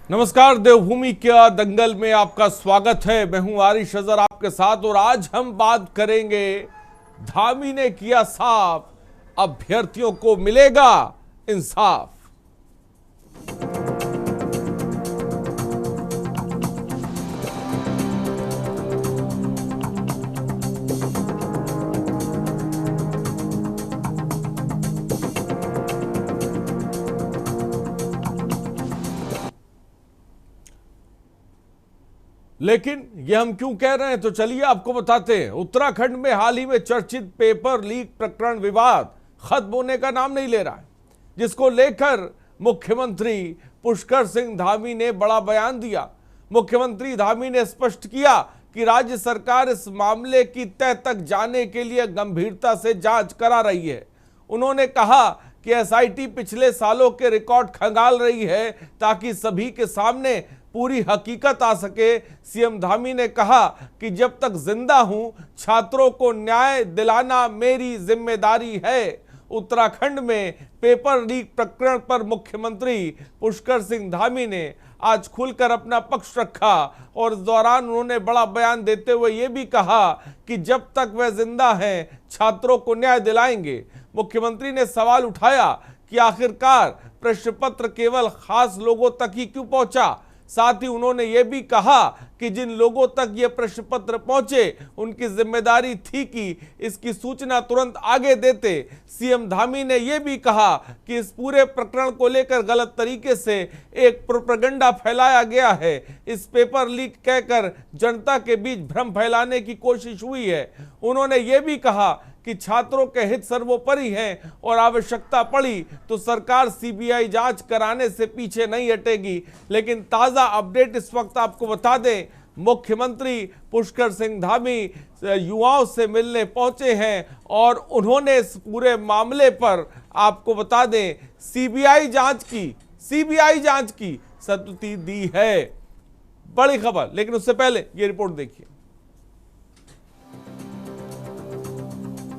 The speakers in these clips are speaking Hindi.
नमस्कार, देवभूमि के दंगल में आपका स्वागत है। मैं हूं आरिश अजहर आपके साथ और आज हम बात करेंगे, धामी ने किया साफ, अभ्यर्थियों को मिलेगा इंसाफ। लेकिन ये हम क्यों कह रहे हैं, तो चलिए आपको बताते हैं। उत्तराखंड में हाल ही में चर्चित पेपर लीक प्रकरण विवाद खत्म होने का नाम नहीं ले रहा है, जिसको लेकर मुख्यमंत्री पुष्कर सिंह धामी ने बड़ा बयान दिया। मुख्यमंत्री धामी ने स्पष्ट किया कि राज्य सरकार इस मामले की तह तक जाने के लिए गंभीरता से जांच करा रही है। उन्होंने कहा कि एसआईटी पिछले सालों के रिकॉर्ड खंगाल रही है ताकि सभी के सामने पूरी हकीकत आ सके। सीएम धामी ने कहा कि जब तक जिंदा हूं, छात्रों को न्याय दिलाना मेरी जिम्मेदारी है। उत्तराखंड में पेपर लीक प्रकरण पर मुख्यमंत्री पुष्कर सिंह धामी ने आज खुलकर अपना पक्ष रखा और इस दौरान उन्होंने बड़ा बयान देते हुए यह भी कहा कि जब तक वह जिंदा हैं, छात्रों को न्याय दिलाएंगे। मुख्यमंत्री ने सवाल उठाया कि आखिरकार प्रश्न पत्र केवल खास लोगों तक ही क्यों पहुंचा। साथ ही उन्होंने यह भी कहा कि जिन लोगों तक यह प्रश्न पत्र पहुंचे, उनकी जिम्मेदारी थी कि इसकी सूचना तुरंत आगे देते। सीएम धामी ने यह भी कहा कि इस पूरे प्रकरण को लेकर गलत तरीके से एक प्रोपेगेंडा फैलाया गया है। इस पेपर लीक कहकर जनता के बीच भ्रम फैलाने की कोशिश हुई है। उन्होंने यह भी कहा कि छात्रों के हित सर्वोपरि हैं और आवश्यकता पड़ी तो सरकार सीबीआई जांच कराने से पीछे नहीं हटेगी। लेकिन ताजा अपडेट इस वक्त आपको बता दें, मुख्यमंत्री पुष्कर सिंह धामी युवाओं से मिलने पहुंचे हैं और उन्होंने इस पूरे मामले पर आपको बता दें सीबीआई जांच की संतुष्टि दी है। बड़ी खबर, लेकिन उससे पहले ये रिपोर्ट देखिए।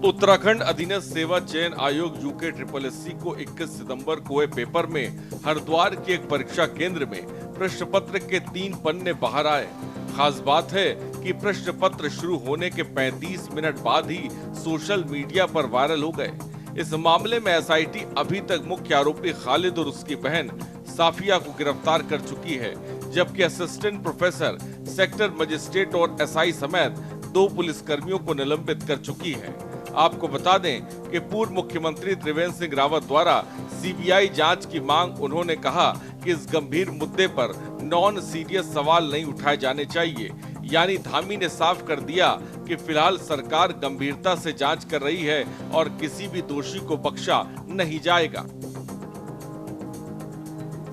उत्तराखंड अधीनस्थ सेवा चयन आयोग यूके SSSC को 21 सितंबर को हुए पेपर में हरिद्वार के एक परीक्षा केंद्र में प्रश्न पत्र के 3 पन्ने बाहर आए। खास बात है कि प्रश्न पत्र शुरू होने के 35 मिनट बाद ही सोशल मीडिया पर वायरल हो गए। इस मामले में एसआईटी अभी तक मुख्य आरोपी खालिद और उसकी बहन साफिया को गिरफ्तार कर चुकी है, जबकि असिस्टेंट प्रोफेसर, सेक्टर मजिस्ट्रेट और एसआई समेत 2 पुलिसकर्मियों को निलंबित कर चुकी है। आपको बता दें कि पूर्व मुख्यमंत्री त्रिवेंद्र सिंह रावत द्वारा सीबीआई जांच की मांग, उन्होंने कहा कि इस गंभीर मुद्दे पर नॉन सीरियस सवाल नहीं उठाए जाने चाहिए। यानी धामी ने साफ कर दिया कि फिलहाल सरकार गंभीरता से जांच कर रही है और किसी भी दोषी को बख्शा नहीं जाएगा।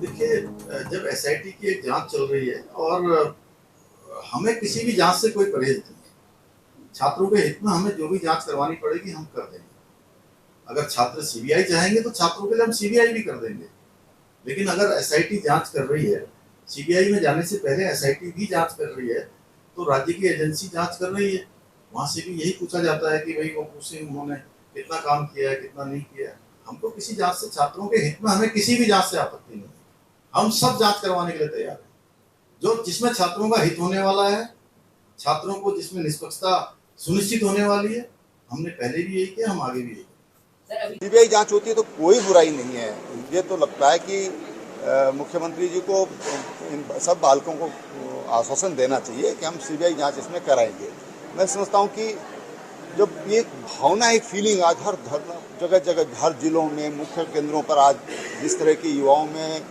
देखिए, जब एसआईटी की एक जांच चल रही है और हमें किसी भी जांच से कोई परहेज नहीं, छात्रों के हित में हमें जो भी जांच करवानी पड़ेगी हम कर देंगे। अगर छात्र सीबीआई चाहेंगे तो छात्रों के लिए हम सीबीआई भी कर देंगे। लेकिन अगर एसआईटी जांच कर रही है, सीबीआई में जाने से पहले एसआईटी भी जांच कर रही है, तो राज्य की एजेंसी जांच कर रही है, वहां से भी यही पूछा जाता है कि भाई वो पूछे उन्होंने कितना काम किया है, कितना नहीं किया है। हमको किसी जांच से, छात्रों के हित में हमें किसी भी जांच से आपत्ति नहीं है। हम सब जांच करवाने के लिए तैयार है, जो जिसमें छात्रों का हित होने वाला है, छात्रों को जिसमें निष्पक्षता सुनिश्चित होने वाली है। हमने पहले भी यही किया, हम आगे भी यही करेंगे। सीबीआई जांच होती है तो कोई बुराई नहीं है। मुझे तो लगता है कि मुख्यमंत्री जी को इन सब बालकों को आश्वासन देना चाहिए कि हम सीबीआई जांच इसमें कराएंगे। मैं समझता हूं कि जब ये भावना, एक फीलिंग आज हर जगह जगह, हर जिलों में, मुख्य केंद्रों पर आज जिस तरह की युवाओं में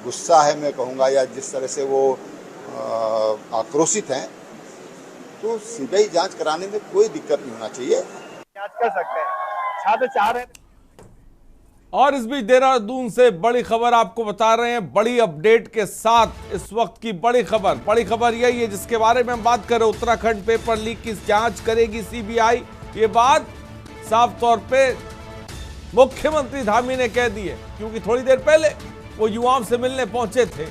गुस्सा है, मैं कहूँगा, या जिस तरह से वो आक्रोशित हैं, तो सीबीआई जांच कराने में कोई दिक्कत नहीं होना चाहिए। जांच कर सकते हैं, छात्र चाह रहे हैं। और इस बीच देहरादून से बड़ी खबर आपको बता रहे हैं, बड़ी अपडेट के साथ। इस वक्त की बड़ी खबर यही है जिसके बारे में हम बात कर रहे हैं। उत्तराखंड पेपर लीक की जांच करेगी सीबीआई। ये बात साफ तौर पे मुख्यमंत्री धामी ने कह दी है, क्योंकि थोड़ी देर पहले वो युवाओं से मिलने पहुंचे थे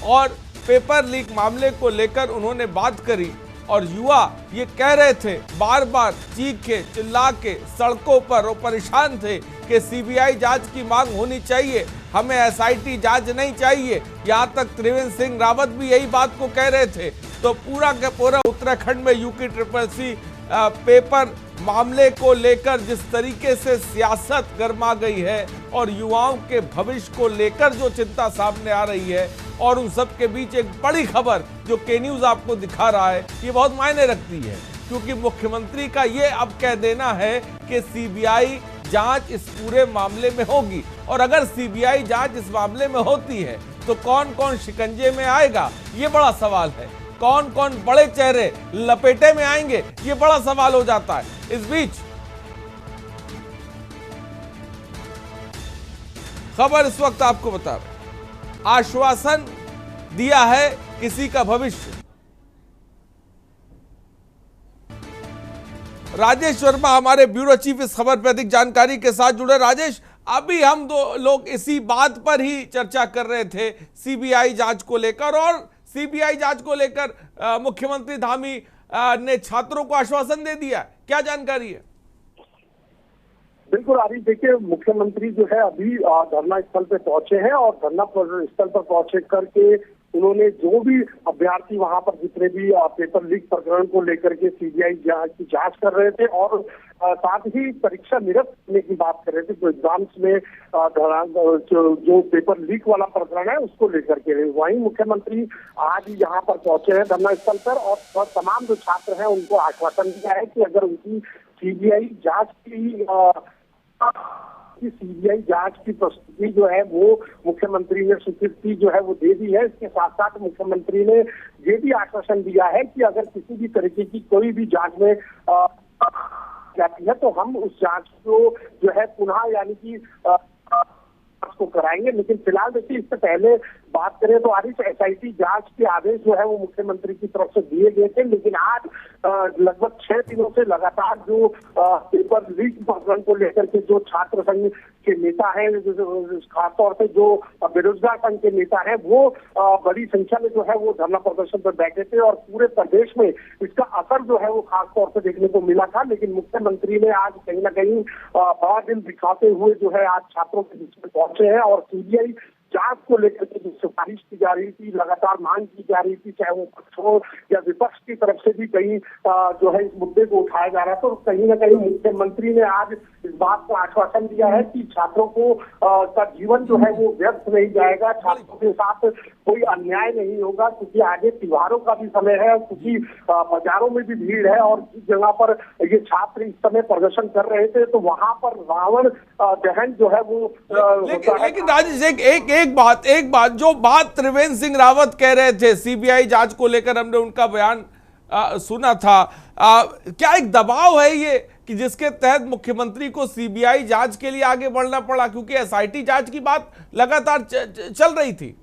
और पेपर लीक मामले को लेकर उन्होंने बात करी। और युवा ये कह रहे थे, बार बार चीख के चिल्ला के सड़कों पर वो परेशान थे कि सीबीआई जांच की मांग होनी चाहिए। हमें एसआईटी जांच नहीं चाहिए। यहां तक त्रिवेंद्र सिंह रावत भी यही बात को कह रहे थे। तो पूरा का पूरा उत्तराखंड में UKCCC पेपर मामले को लेकर जिस तरीके से सियासत गर्मा गई है और युवाओं के भविष्य को लेकर जो चिंता सामने आ रही है, और उन सब के बीच एक बड़ी खबर जो के न्यूज आपको दिखा रहा है, ये बहुत मायने रखती है, क्योंकि मुख्यमंत्री का ये अब कह देना है कि सीबीआई जांच इस पूरे मामले में होगी। और अगर सीबीआई जांच इस मामले में होती है तो कौन कौन शिकंजे में आएगा, ये बड़ा सवाल है। कौन कौन बड़े चेहरे लपेटे में आएंगे, ये बड़ा सवाल हो जाता है। इस बीच खबर इस वक्त आपको बता रहे, आश्वासन दिया है किसी का भविष्य। राजेश वर्मा हमारे ब्यूरो चीफ इस खबर पर अधिक जानकारी के साथ जुड़े। राजेश, अभी हम दो लोग इसी बात पर ही चर्चा कर रहे थे, सीबीआई जांच को लेकर, और सीबीआई जांच को लेकर मुख्यमंत्री धामी ने छात्रों को आश्वासन दे दिया। क्या जानकारी है? बिल्कुल आरिफ, देखिए मुख्यमंत्री जो है अभी धरना स्थल पे पहुंचे हैं और धरना स्थल पर पहुंचे करके उन्होंने जो भी अभ्यर्थी वहां पर जितने भी पेपर लीक प्रकरण को लेकर के सीबीआई की जांच कर रहे थे और साथ ही परीक्षा निरस्त करने की बात कर रहे थे, तो एग्जाम्स में जो पेपर लीक वाला प्रकरण है उसको लेकर के वहीं मुख्यमंत्री आज यहाँ पर पहुंचे हैं धरना स्थल पर और तमाम जो छात्र हैं उनको आश्वासन दिया है कि अगर उनकी सीबीआई जांच की प्रस्तुति जो है वो मुख्यमंत्री ने स्वीकृति जो है वो दे दी है। इसके साथ साथ मुख्यमंत्री ने ये भी आश्वासन दिया है कि अगर किसी भी तरीके की कोई भी जांच में जाती है तो हम उस जांच को जो है पुनः यानी कि को कराएंगे। लेकिन फिलहाल देखिए, इससे पहले बात करें तो आरिफ एसआईटी जांच के आदेश जो है वो मुख्यमंत्री की तरफ से दिए गए थे, लेकिन आज लगभग 6 दिनों से लगातार जो पेपर लीक प्रकरण को लेकर के जो छात्र संघ के नेता हैं, खासतौर से जो बेरोजगार संघ के नेता हैं, वो बड़ी संख्या में जो है वो धरना प्रदर्शन पर बैठे थे और पूरे प्रदेश में इसका असर जो है वो खासतौर से देखने को मिला था। लेकिन मुख्यमंत्री ने आज कहीं ना कहीं बड़ा दिल दिखाते हुए जो है आज छात्रों के बीच में पहुंचे हैं और सीबीआई जांच को लेकर के जो सिफारिश की जा रही थी, लगातार मांग की जा रही थी, चाहे वो पक्ष हो या विपक्ष की तरफ से भी कहीं जो है इस मुद्दे को उठाया जा रहा था। तो कहीं ना कहीं मुख्यमंत्री ने आज इस बात को आश्वासन दिया है कि छात्रों को का जीवन जो है वो व्यर्थ नहीं जाएगा, छात्रों के साथ कोई अन्याय नहीं होगा, क्योंकि आगे त्योहारों का भी समय है, क्योंकि बाजारों में भी भीड़ है और जिस जगह पर ये छात्र इस समय प्रदर्शन कर रहे थे तो वहां पर रावण दहन जो है वो लेकिन राजेश एक बात जो बात त्रिवेंद्र सिंह रावत कह रहे थे सीबीआई जांच को लेकर, हमने उनका बयान सुना था, क्या एक दबाव है ये कि जिसके तहत मुख्यमंत्री को सीबीआई जांच के लिए आगे बढ़ना पड़ा, क्योंकि एसआईटी जांच की बात लगातार चल रही थी?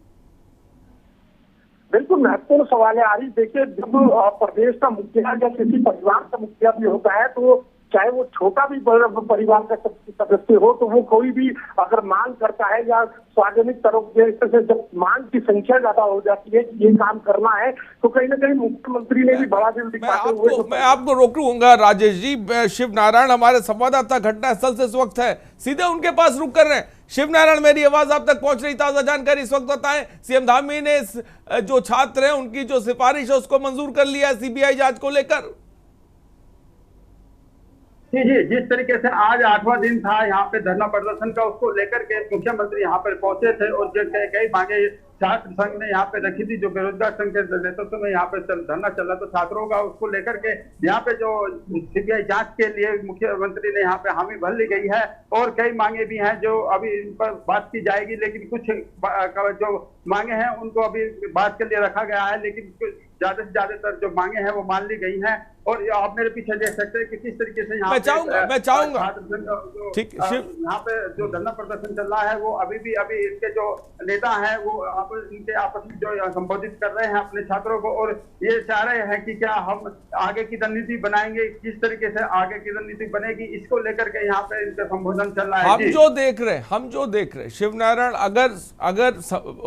बिल्कुल महत्वपूर्ण सवाल है आरिफ। देखिए, जब प्रदेश का मुखिया या किसी परिवार का मुखिया भी होता है तो चाहे वो छोटा भी परिवार का सदस्य हो तो वो कोई भी अगर मांग करता है या सार्वजनिक तरफ से जब मांग की संख्या ज्यादा हो जाती है कि ये काम करना है तो कहीं ना कहीं मुख्यमंत्री ने भी बड़ा दिल दिखाते हुए मैं आपको रोकूंगा राजेश जी। शिव नारायण हमारे संवाददाता घटनास्थल से इस वक्त है, सीधे उनके पास रुक कर रहे हैं। शिव नारायण, मेरी आवाज आप तक पहुंच रही, ताजा जानकारी इस वक्त बताएं। सीएम धामी ने जो छात्र हैं उनकी जो सिफारिश है उसको मंजूर कर लिया है सीबीआई जांच को लेकर? जी, जिस तरीके से आज 8वां दिन था यहाँ पे धरना प्रदर्शन का, उसको लेकर के मुख्यमंत्री यहाँ पर पहुंचे थे और जो कई मांगे छात्र संघ ने यहाँ पे रखी थी, जो बेरोजगार संघ के नेतृत्व में यहाँ पे धरना चल रहा था छात्रों का, उसको लेकर के यहाँ पे जो सीबीआई जांच के लिए मुख्यमंत्री ने यहाँ पे हामी भर ली गई है और कई मांगे भी हैं जो अभी इन पर बात की जाएगी। लेकिन कुछ जो मांगे हैं उनको अभी बात के लिए रखा गया है, लेकिन ज्यादा से ज्यादातर जो मांगे हैं वो मान ली गई हैं। और आप मेरे पीछे देख सकते हैं कि किस तरीके से यहाँ मैं चाहूंगा ठीक यहाँ पे जो धरना प्रदर्शन चल रहा है वो अभी इसके जो नेता हैं वो इनके आपस में जो संबोधित कर रहे हैं अपने छात्रों को और ये चाह रहे हैं कि क्या हम आगे की रणनीति बनाएंगे, किस तरीके से आगे की रणनीति बनेगी, इसको लेकर के यहाँ पे इनका संबोधन चल रहा है। हम जो देख रहे शिव नारायण, अगर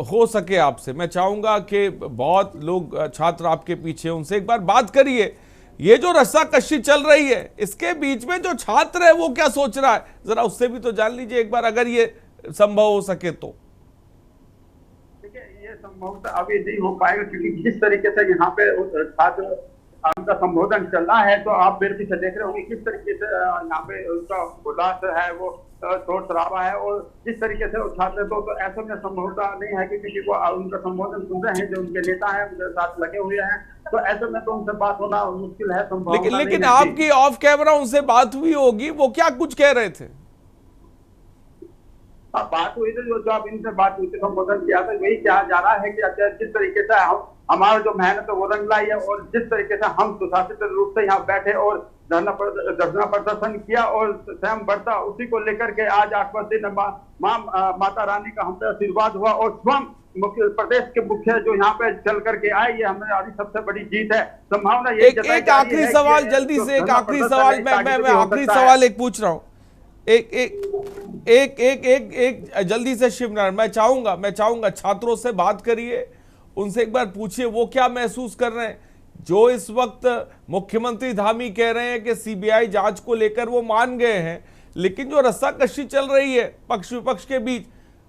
हो सके आपसे मैं चाहूंगा कि बहुत लोग छात्र आपके पीछे, उनसे एक बार बात करिए। ये जो रस्साकशी चल रही है इसके बीच में जो छात्र है वो क्या सोच रहा है, जरा उससे भी तो जान लीजिए एक बार, अगर ये संभव हो सके तो। देखिए, ये संभवतः अभी नहीं हो पाएगा, क्योंकि जिस तरीके से यहाँ पे छात्र उनका संबोधन चल रहा है, तो आप मेरे पीछे देख रहे होंगे किस तरीके से यहाँ पे उनका उल्लास है, वो शोर शराबा है, और जिस तरीके से वो छात्र तो ऐसे में संभवतः नहीं है कि किसी को उनका संबोधन सुन रहे हैं जो उनके नेता हैं, उनके साथ लगे हुए हैं, तो ऐसे में तो उनसे बात होना मुश्किल है, संभव। लेकिन आपकी ऑफ कैमरा उनसे बात हुई होगी, वो क्या कुछ कह रहे थे? बात हुई थी, जो आप इनसे बात हुई थी, संबोधन किया था, वही कहा जा रहा है कि जिस तरीके से हमारा जो मेहनत है वो रंग लाई है, और जिस तरीके से हम सुशासित रूप से यहाँ बैठे और धरना प्रदर्शन किया और स्वयं बढ़ता, उसी को लेकर के आज 8वां दिन माता रानी का हम पे आशीर्वाद हुआ, और स्वयं प्रदेश के मुख्य जो यहाँ पे चल करके आए, ये हमारी सबसे बड़ी जीत है। संभावना ये एक आखिरी सवाल जल्दी से, एक आखिरी सवाल मैं आखिरी सवाल एक पूछ रहा हूँ, एक जल्दी से शिवनारायण, मैं चाहूंगा छात्रों से बात करिए, उनसे एक बार पूछिए वो क्या महसूस कर रहे हैं। जो इस वक्त मुख्यमंत्री धामी कह रहे हैं कि सीबीआई जांच को लेकर वो मान गए हैं, लेकिन जो रस्साकशी चल रही है पक्ष विपक्ष के बीच,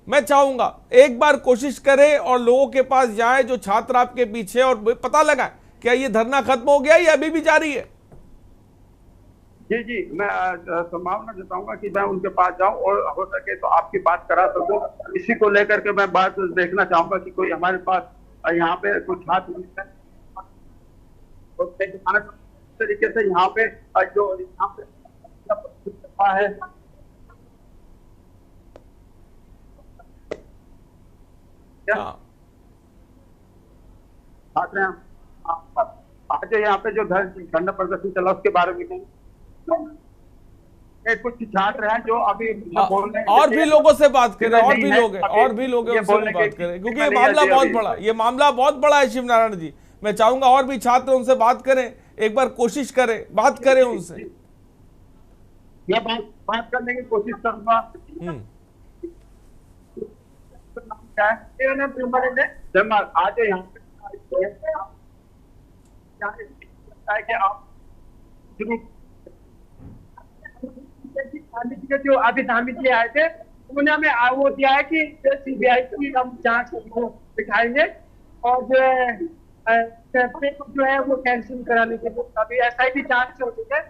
मैं चाहूंगा एक बार कोशिश करें और लोगों के पास जाएं जो छात्र आपके पीछे, और पता लगाएं क्या ये धरना खत्म हो गया या अभी भी जारी है। जी, मैं संभावना जताऊंगा कि मैं उनके पास जाऊं और हो सके तो आपकी बात करा सकूं। इसी को लेकर के मैं बात देखना चाहूंगा कि कोई हमारे पास यहाँ पे कुछ छात्र तरीके से यहाँ पे जो यहाँ पे है छात्र आज यहाँ पे जो धरना प्रदर्शन चला उसके बारे में कुछ छात्र हैं जो अभी बोल रहे हैं, और भी लोगों से बात करें, और भी लोग उनसे बात करें, क्योंकि ये मामला बहुत बड़ा है शिवनारायण जी। मैं चाहूंगा और भी छात्र उनसे बात करें, एक बार कोशिश करें, बात करें उनसे। मैं बात करने की कोशिश करूंगा। आज यहाँ पे आप जो अभी धामी जी आए थे, उन्होंने हमें वो दिया है कि सीबीआई की हम जांच दिखाएंगे, और जो है वो कैंसिल कराने के लिए अभी एसआईटी जांच हो चुकी है,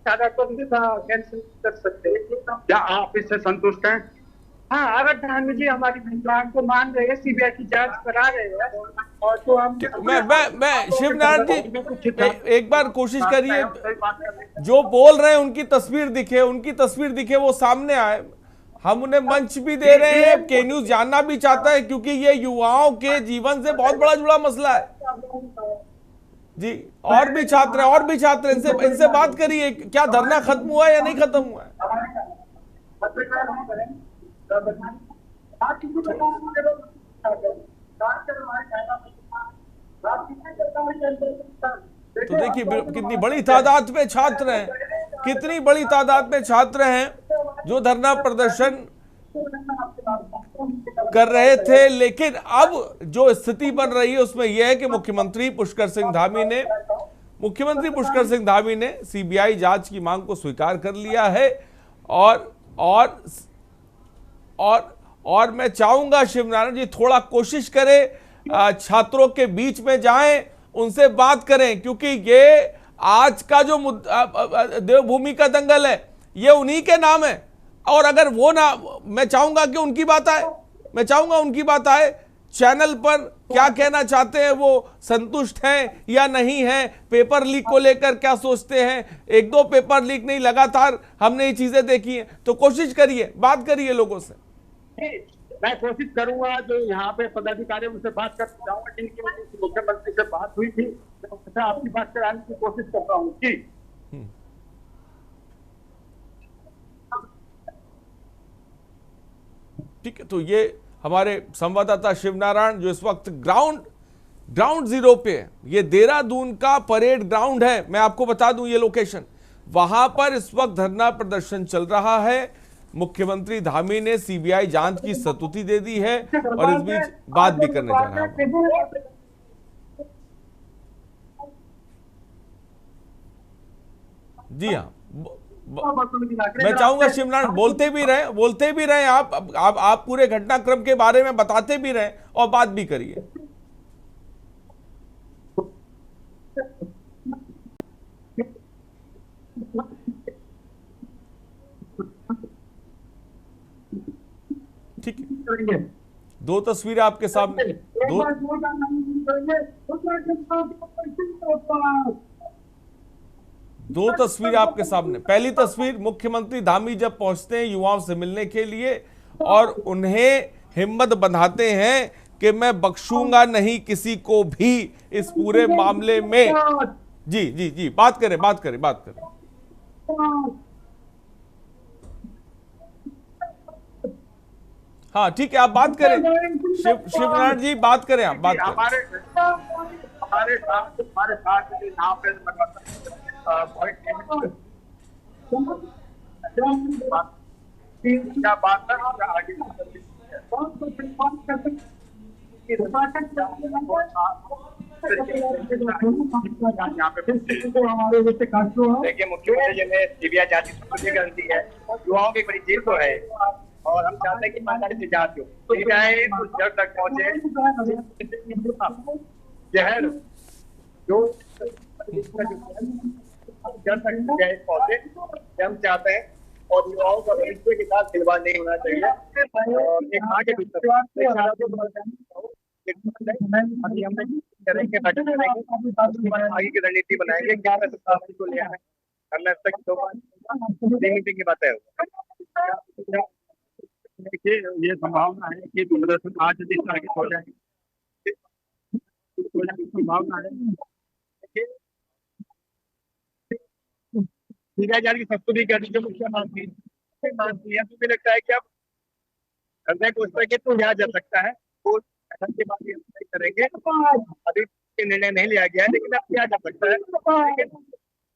कैंसिल कर सकते हैं। क्या आप इससे संतुष्ट हैं? हाँ, अगर धामी जी हमारी मांग को मान रहे हैं, सीबीआई की जांच करा रहे हैं, और तो हम मैं शिवनारायण जी एक बार कोशिश करिए, जो बोल रहे हैं उनकी तस्वीर दिखे वो सामने आए, हम उन्हें मंच भी दे रहे हैं। के न्यूज जानना भी चाहता है, क्योंकि ये युवाओं के जीवन से बहुत बड़ा जुड़ा मसला है जी। और भी छात्र इनसे बात करिए, क्या धरना खत्म हुआ है या नहीं खत्म हुआ है? तो देखिए कितनी बड़ी तादाद में छात्र हैं जो धरना प्रदर्शन कर रहे थे, लेकिन अब जो स्थिति बन रही है उसमें यह है कि मुख्यमंत्री पुष्कर सिंह धामी ने सीबीआई जांच की मांग को स्वीकार कर लिया है, और मैं चाहूंगा शिवनारायण जी थोड़ा कोशिश करें, छात्रों के बीच में जाएं, उनसे बात करें, क्योंकि ये आज का जो देवभूमि का दंगल है ये उन्हीं के नाम है, और अगर वो ना, मैं चाहूंगा कि उनकी बात आए चैनल पर, क्या कहना चाहते हैं, वो संतुष्ट हैं या नहीं हैं, पेपर लीक को लेकर क्या सोचते हैं। 1-2 पेपर लीक नहीं, लगातार हमने ये चीजें देखी हैं, तो कोशिश करिए, बात करिए लोगों से। मैं कोशिश करूंगा जो यहाँ पे पदाधिकारी उनसे बात कर जाऊंगा, जिनकी वजह से मुख्यमंत्री से बात हुई थी, तो आपकी बात कराने की कोशिश कर रहा हूँ जी। ठीक है, तो ये हमारे संवाददाता शिवनारायण जो इस वक्त ग्राउंड जीरो पे है, ये देहरादून का परेड ग्राउंड है, मैं आपको बता दूं ये लोकेशन, वहां पर इस वक्त धरना प्रदर्शन चल रहा है। मुख्यमंत्री धामी ने सीबीआई जांच की स्तुति दे दी है, और इस बीच बात भी करने जा रहा है। जी हाँ, मैं चाहूंगा शिवनारायण बोलते भी रहे आप पूरे घटनाक्रम के बारे में बताते भी रहे और बात भी करिए। ठीक है, दो तस्वीरें आपके सामने, दो तस्वीरें आपके सामने। पहली तस्वीर, मुख्यमंत्री धामी जब पहुंचते हैं युवाओं से मिलने के लिए और उन्हें हिम्मत बंधाते हैं कि मैं बख्शूंगा नहीं किसी को भी इस पूरे मामले में। जी जी जी, बात करें। हाँ ठीक है, आप बात करें शिवनारायण जी, बात करें, आप बात करें। हमारे साथ यहाँ पे क्या बात है आगे देखिए, मुख्यमंत्री जी ने सीबीआई जांच की स्वीकृति कर दी है। युवाओं की बड़ी जीत तो है और हम चाहते हैं कि ईमानदारी से जांच हो। सीबीआई उस जड़ तक पहुंचे जहर जो जड़ तक पहुंचे, हम चाहते हैं। और युवाओं का भविष्य के साथ खिलवाड़ नहीं होना चाहिए। और एक आगे भी अभी हम करेंगे, बैठक करेंगे, आगे की रणनीति बनाएंगे, क्या को ले आए हमने तक मीटिंग की बात है। देखिए, ये संभावना है कि प्रदर्शन आज जिस तरह के हो जाएंगे, संभावना है सीबीआई की संस्तुति कर दी जो मुख्यमंत्री मुझे लगता है कि अब करने को तो लिया जा सकता है। के बाद करेंगे, अभी निर्णय नहीं लिया गया है, लेकिन अब किया जा सकता है।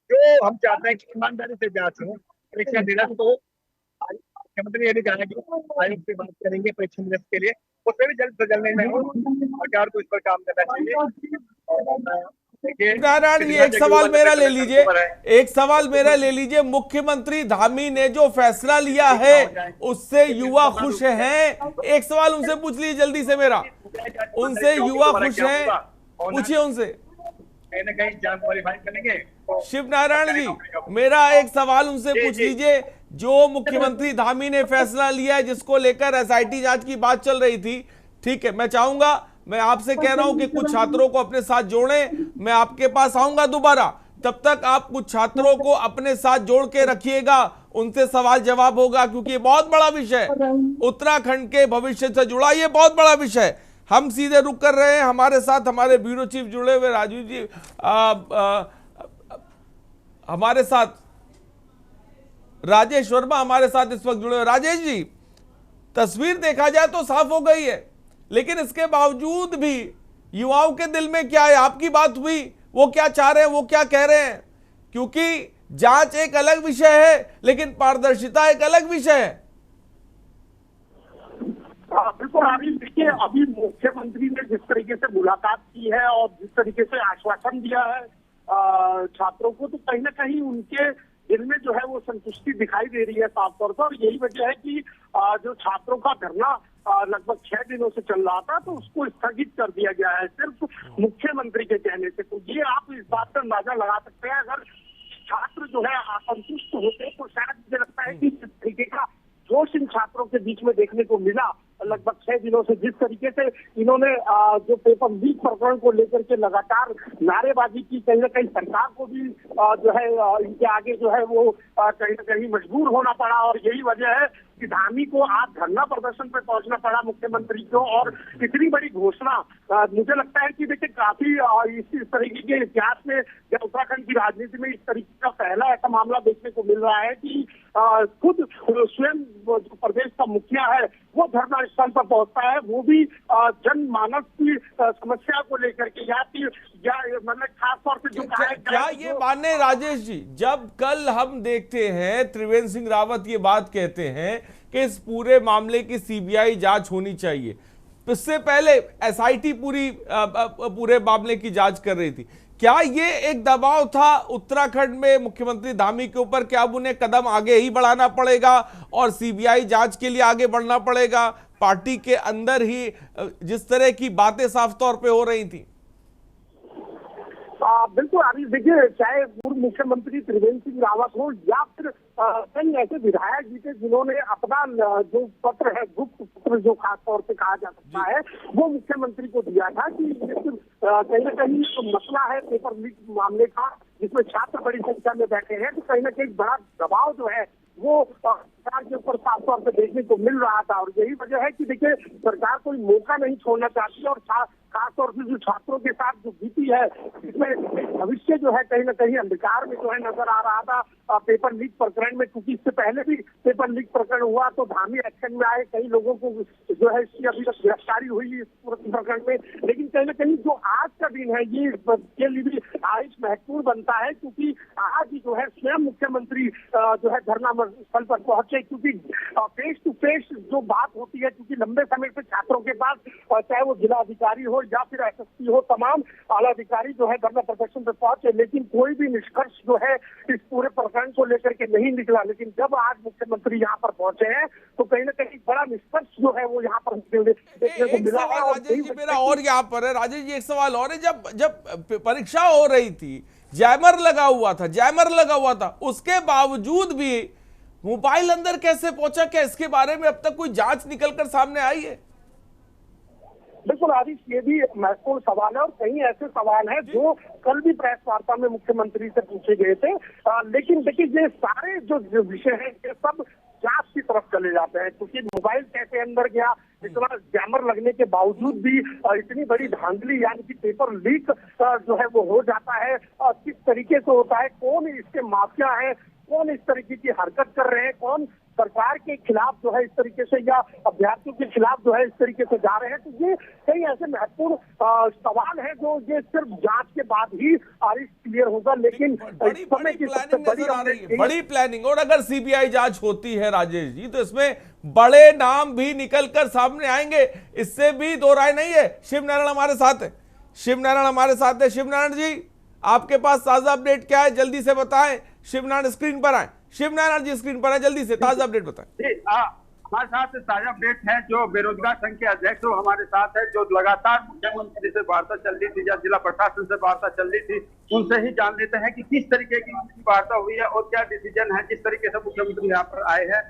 जो हम चाहते हैं कि ईमानदारी से जांच हो, परीक्षा निरस्त हो। मुख्यमंत्री ने भी कहा कि आयोग से बात करेंगे परीक्षा निरस्त के लिए, उसमें भी जल्द से जल्द निर्णय हो। सरकार को इस पर काम करना चाहिए। नारायण जी, एक सवाल मेरा ले लीजिए, मुख्यमंत्री धामी ने जो फैसला लिया है उससे युवा खुश हैं? एक सवाल उनसे पूछ लीजिए जल्दी से मेरा, उनसे युवा खुश हैं, पूछिए उनसे। कहीं जान क्वालिफाई करेंगे। शिवनारायण जी, मेरा एक सवाल उनसे पूछ लीजिए, जो मुख्यमंत्री धामी ने फैसला लिया है जिसको लेकर एसआईटी जांच की बात चल रही थी, ठीक है, मैं चाहूंगा, मैं आपसे कह रहा हूं कि कुछ छात्रों को अपने साथ जोड़ें, मैं आपके पास आऊंगा दोबारा, तब तक आप कुछ छात्रों को अपने साथ जोड़ के रखिएगा, उनसे सवाल जवाब होगा, क्योंकि ये बहुत बड़ा विषय, उत्तराखंड के भविष्य से जुड़ा ये बहुत बड़ा विषय। हम सीधे रुक कर रहे हैं, हमारे साथ हमारे ब्यूरो चीफ जुड़े हुए राजू जी, हमारे साथ राजेश वर्मा हमारे साथ इस वक्त जुड़े हुए। राजेश जी, तस्वीर देखा जाए तो साफ हो गई है, लेकिन इसके बावजूद भी युवाओं के दिल में क्या है? आपकी बात हुई, वो क्या चाह रहे हैं, वो क्या कह रहे हैं? क्योंकि जांच एक अलग विषय है, लेकिन पारदर्शिता एक अलग विषय है। बिल्कुल, अभी देखिए, अभी मुख्यमंत्री ने जिस तरीके से मुलाकात की है और जिस तरीके से आश्वासन दिया है छात्रों को, तो कहीं ना कहीं उनके दिल में जो है वो संतुष्टि दिखाई दे रही है साफ तौर पर। और यही वजह है कि जो छात्रों का धरना लगभग 6 दिनों से चल रहा था, तो उसको स्थगित कर दिया गया है सिर्फ मुख्यमंत्री के कहने से। तो ये आप इस बात का अंदाजा लगा सकते हैं, अगर छात्र जो है असंतुष्ट होते तो शायद मुझे लगता है कि इस तरीके का जोश इन छात्रों के बीच में देखने को मिला लगभग 6 दिनों से। जिस तरीके से इन्होंने जो पेपर लीक प्रकरण को लेकर के लगातार नारेबाजी की, कहीं ना कहीं सरकार को भी जो है इनके आगे जो है वो कहीं ना कहीं मजबूर होना पड़ा। और यही वजह है कि धामी को आज धरना प्रदर्शन पे पहुंचना पड़ा मुख्यमंत्री को। और इतनी बड़ी घोषणा मुझे लगता है कि देखिए, काफी इस तरीके के इतिहास में या उत्तराखंड की राजनीति में इस तरीके का पहला ऐसा मामला देखने को मिल रहा है कि खुद स्वयं जो प्रदेश का मुखिया है वो धरना स्थल पर पहुंचता है, वो भी जनमानस की समस्या को लेकर के, या मतलब खास तौर पे जो क्या ये माने राजेश जी, जब कल हम देखते हैं त्रिवेंद्र सिंह रावत ये बात कहते हैं कि इस पूरे मामले की सीबीआई जांच होनी चाहिए, इससे पहले एसआईटी पूरे मामले की जांच कर रही थी। क्या ये एक दबाव था उत्तराखंड में मुख्यमंत्री धामी के ऊपर कि अब उन्हें कदम आगे ही बढ़ाना पड़ेगा और सीबीआई जांच के लिए आगे बढ़ना पड़ेगा? पार्टी के अंदर ही जिस तरह की बातें साफ तौर पे हो रही थी। बिल्कुल अभी देखिए, चाहे पूर्व मुख्यमंत्री त्रिवेंद्र सिंह रावत हो या फिर कई ऐसे विधायक जी थे जिन्होंने अपना जो पत्र है, गुप्त पत्र जो खास तौर से कहा जा सकता है, वो मुख्यमंत्री को दिया था कि कहीं ना कहीं तो मसला है पेपर लीक मामले का, जिसमें छात्र बड़ी संख्या में बैठे हैं, तो कहीं ना कहीं बड़ा दबाव जो है वो सरकार के ऊपर साफ तौर पर देखने को मिल रहा था। और यही वजह है कि देखिए, सरकार कोई मौका नहीं छोड़ना चाहती है और खासतौर से जो छात्रों के साथ जो बीती है, इसमें भविष्य जो है कहीं ना कहीं अंधकार में जो है नजर आ रहा था पेपर लीक प्रकरण में। क्योंकि इससे पहले भी पेपर लीक प्रकरण हुआ तो धामी एक्शन में आए, कई लोगों को जो है इसकी अभी तक गिरफ्तारी हुई इस प्रकरण में। लेकिन कहीं ना कहीं जो आज का दिन है ये के लिए भी आज महत्वपूर्ण बनता है, क्योंकि आज जो है स्वयं मुख्यमंत्री जो है धरना स्थल पर पहुंचे, क्योंकि फेस टू फेस जो बात होती है, क्योंकि लंबे समय से छात्रों के पास चाहे वो जिला अधिकारी हो या फिर एसएसपी हो, तमाम आला अधिकारी जो है धरना प्रदर्शन पर पहुंचे, लेकिन कोई भी निष्कर्ष जो है इस पूरे प्रकरण को लेकर के नहीं निकला। लेकिन जब आज मुख्यमंत्री यहाँ पर पहुंचे हैं तो कहीं ना कहीं बड़ा निष्कर्ष जो है वो यहाँ पर देखने को मिला है। राजेश जी मेरा और यहाँ पर है, राजेश जी एक सवाल और है, जब परीक्षा हो रही थी जैमर लगा हुआ था, उसके बावजूद भी मोबाइल अंदर कैसे पहुंचा? क्या इसके बारे में अब तक कोई जांच निकलकर सामने आई है? बिल्कुल आदिश, ये भी महत्वपूर्ण सवाल है और कई ऐसे सवाल हैं जो कल भी प्रेस वार्ता में मुख्यमंत्री से पूछे गए थे। लेकिन देखिए, ये सारे जो विषय हैं ये सब जांच की तरफ चले जाते हैं, क्योंकि मोबाइल कैसे अंदर गया, इतना जैमर लगने के बावजूद भी इतनी बड़ी धांधली यानी कि पेपर लीक जो है वो हो जाता है, किस तरीके से होता है, कौन इसके माफिया है, कौन इस तरीके की हरकत कर रहे हैं, कौन सरकार के खिलाफ जो है इस तरीके से या अभ्यर्थियों के खिलाफ जो है इस तरीके से जा रहे हैं। तो ये कई ऐसे महत्वपूर्ण सवाल है जो ये सिर्फ जांच के बाद ही क्लियर होगा। लेकिन बड़ी प्लानिंग, और अगर सीबीआई जांच होती है राजेश जी तो इसमें बड़े नाम भी निकलकर सामने आएंगे, इससे भी दो राय नहीं है। शिवनारायण हमारे साथ है, शिवनारायण जी आपके पास ताजा अपडेट क्या है, जल्दी से बताएं। शिवनारायण स्क्रीन पर आए, शिवनारायण जी स्क्रीन पर आए, जल्दी से ताजा अपडेट बताएं। हमारे साथ ताजा अपडेट है, जो बेरोजगार संघ के अध्यक्ष वो हमारे साथ है, जो लगातार मुख्यमंत्री से वार्ता चल रही थी या जिला प्रशासन से वार्ता चल रही थी, उनसे ही जान लेते हैं कि किस तरीके की वार्ता हुई है और क्या डिसीजन है। जिस तरीके से मुख्यमंत्री यहाँ पर आए हैं,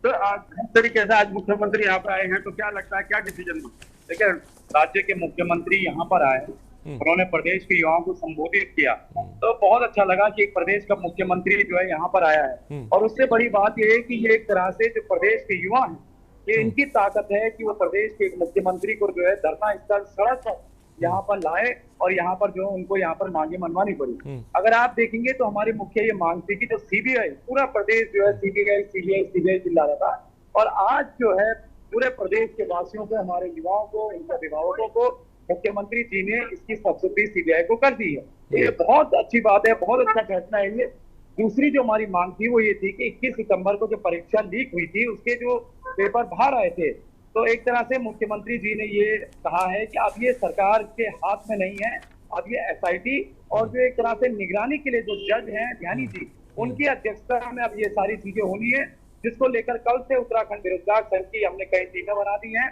तो जिस तरीके से आज मुख्यमंत्री यहाँ पर आए हैं, तो क्या लगता है क्या डिसीजन? देखिए, राज्य के मुख्यमंत्री यहाँ पर आए, उन्होंने प्रदेश के युवाओं को संबोधित किया, तो बहुत अच्छा लगा कि एक प्रदेश का मुख्यमंत्री जो है यहाँ पर आया है। और उससे बड़ी बात यह है कि ये एक तरह से जो प्रदेश के युवा हैं, ये इनकी ताकत है कि वो प्रदेश के एक मुख्यमंत्री को जो है धरना स्थल सड़क पर यहाँ पर लाए और यहाँ पर जो उनको यहाँ पर मांगे मनवानी पड़ी। अगर आप देखेंगे तो हमारी मुख्य ये मांग थी कि जो सीबीआई, पूरा प्रदेश जो है सीबीआई चिल्ला रहा था, और आज जो है पूरे प्रदेश के वासियों को, हमारे युवाओं को, इनके अभिभावकों को मुख्यमंत्री जी ने इसकी सब्सिडी सीबीआई को कर दी है। ये बहुत अच्छी बात है, बहुत अच्छा फैसला है ये। दूसरी जो हमारी मांग थी वो ये थी कि 21 सितंबर को जो परीक्षा लीक हुई थी उसके जो पेपर बाहर आए थे, तो एक तरह से मुख्यमंत्री जी ने ये कहा है कि अब ये सरकार के हाथ में नहीं है, अब ये एसआईटी और जो एक तरह से निगरानी के लिए जो जज हैं ध्यानी जी, उनकी अध्यक्षता में अब ये सारी चीजें होनी है, जिसको लेकर कल से उत्तराखंड बेरोजगार संघ की हमने कई टीमें बना दी हैं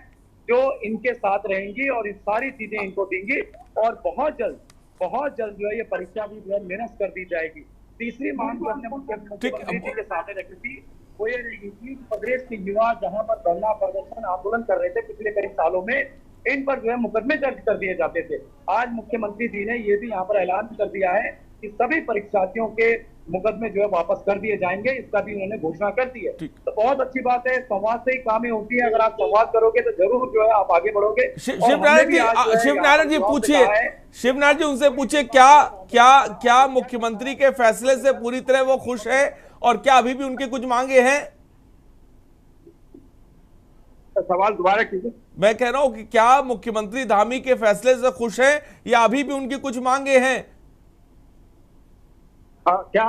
जो इनके साथ रहेंगी और ये सारी चीजें इनको देंगी, और बहुत जल्द जो है ये परीक्षा भी जो है निरस्त कर दी जाएगी। तीसरी मांग जो हमने मुख्यमंत्री जी के सामने रखी थी वो ये रही कि प्रदेश के युवा जहां पर धरना प्रदर्शन आंदोलन कर रहे थे पिछले कई सालों में, इन पर जो है मुकदमे दर्ज कर दिए जाते थे। आज मुख्यमंत्री जी ने ये भी यहाँ पर ऐलान कर दिया है कि सभी परीक्षार्थियों के मुकदमे जो है वापस कर दिए जाएंगे, इसका भी उन्होंने घोषणा कर दी है। तो बहुत अच्छी बात है, संवाद से ही कामें होती है। अगर आप संवाद करोगे तो जरूर जो है आप आगे बढ़ोगे। शिवनारायण जी पूछिए, शिवनारायण जी उनसे पूछिए क्या मुख्यमंत्री के फैसले से पूरी तरह वो खुश है और क्या अभी भी उनके कुछ मांगे हैं? सवाल दोबारा कीजिए। मैं कह रहा हूं कि क्या मुख्यमंत्री धामी के फैसले से खुश है या अभी भी उनकी कुछ मांगे हैं? क्या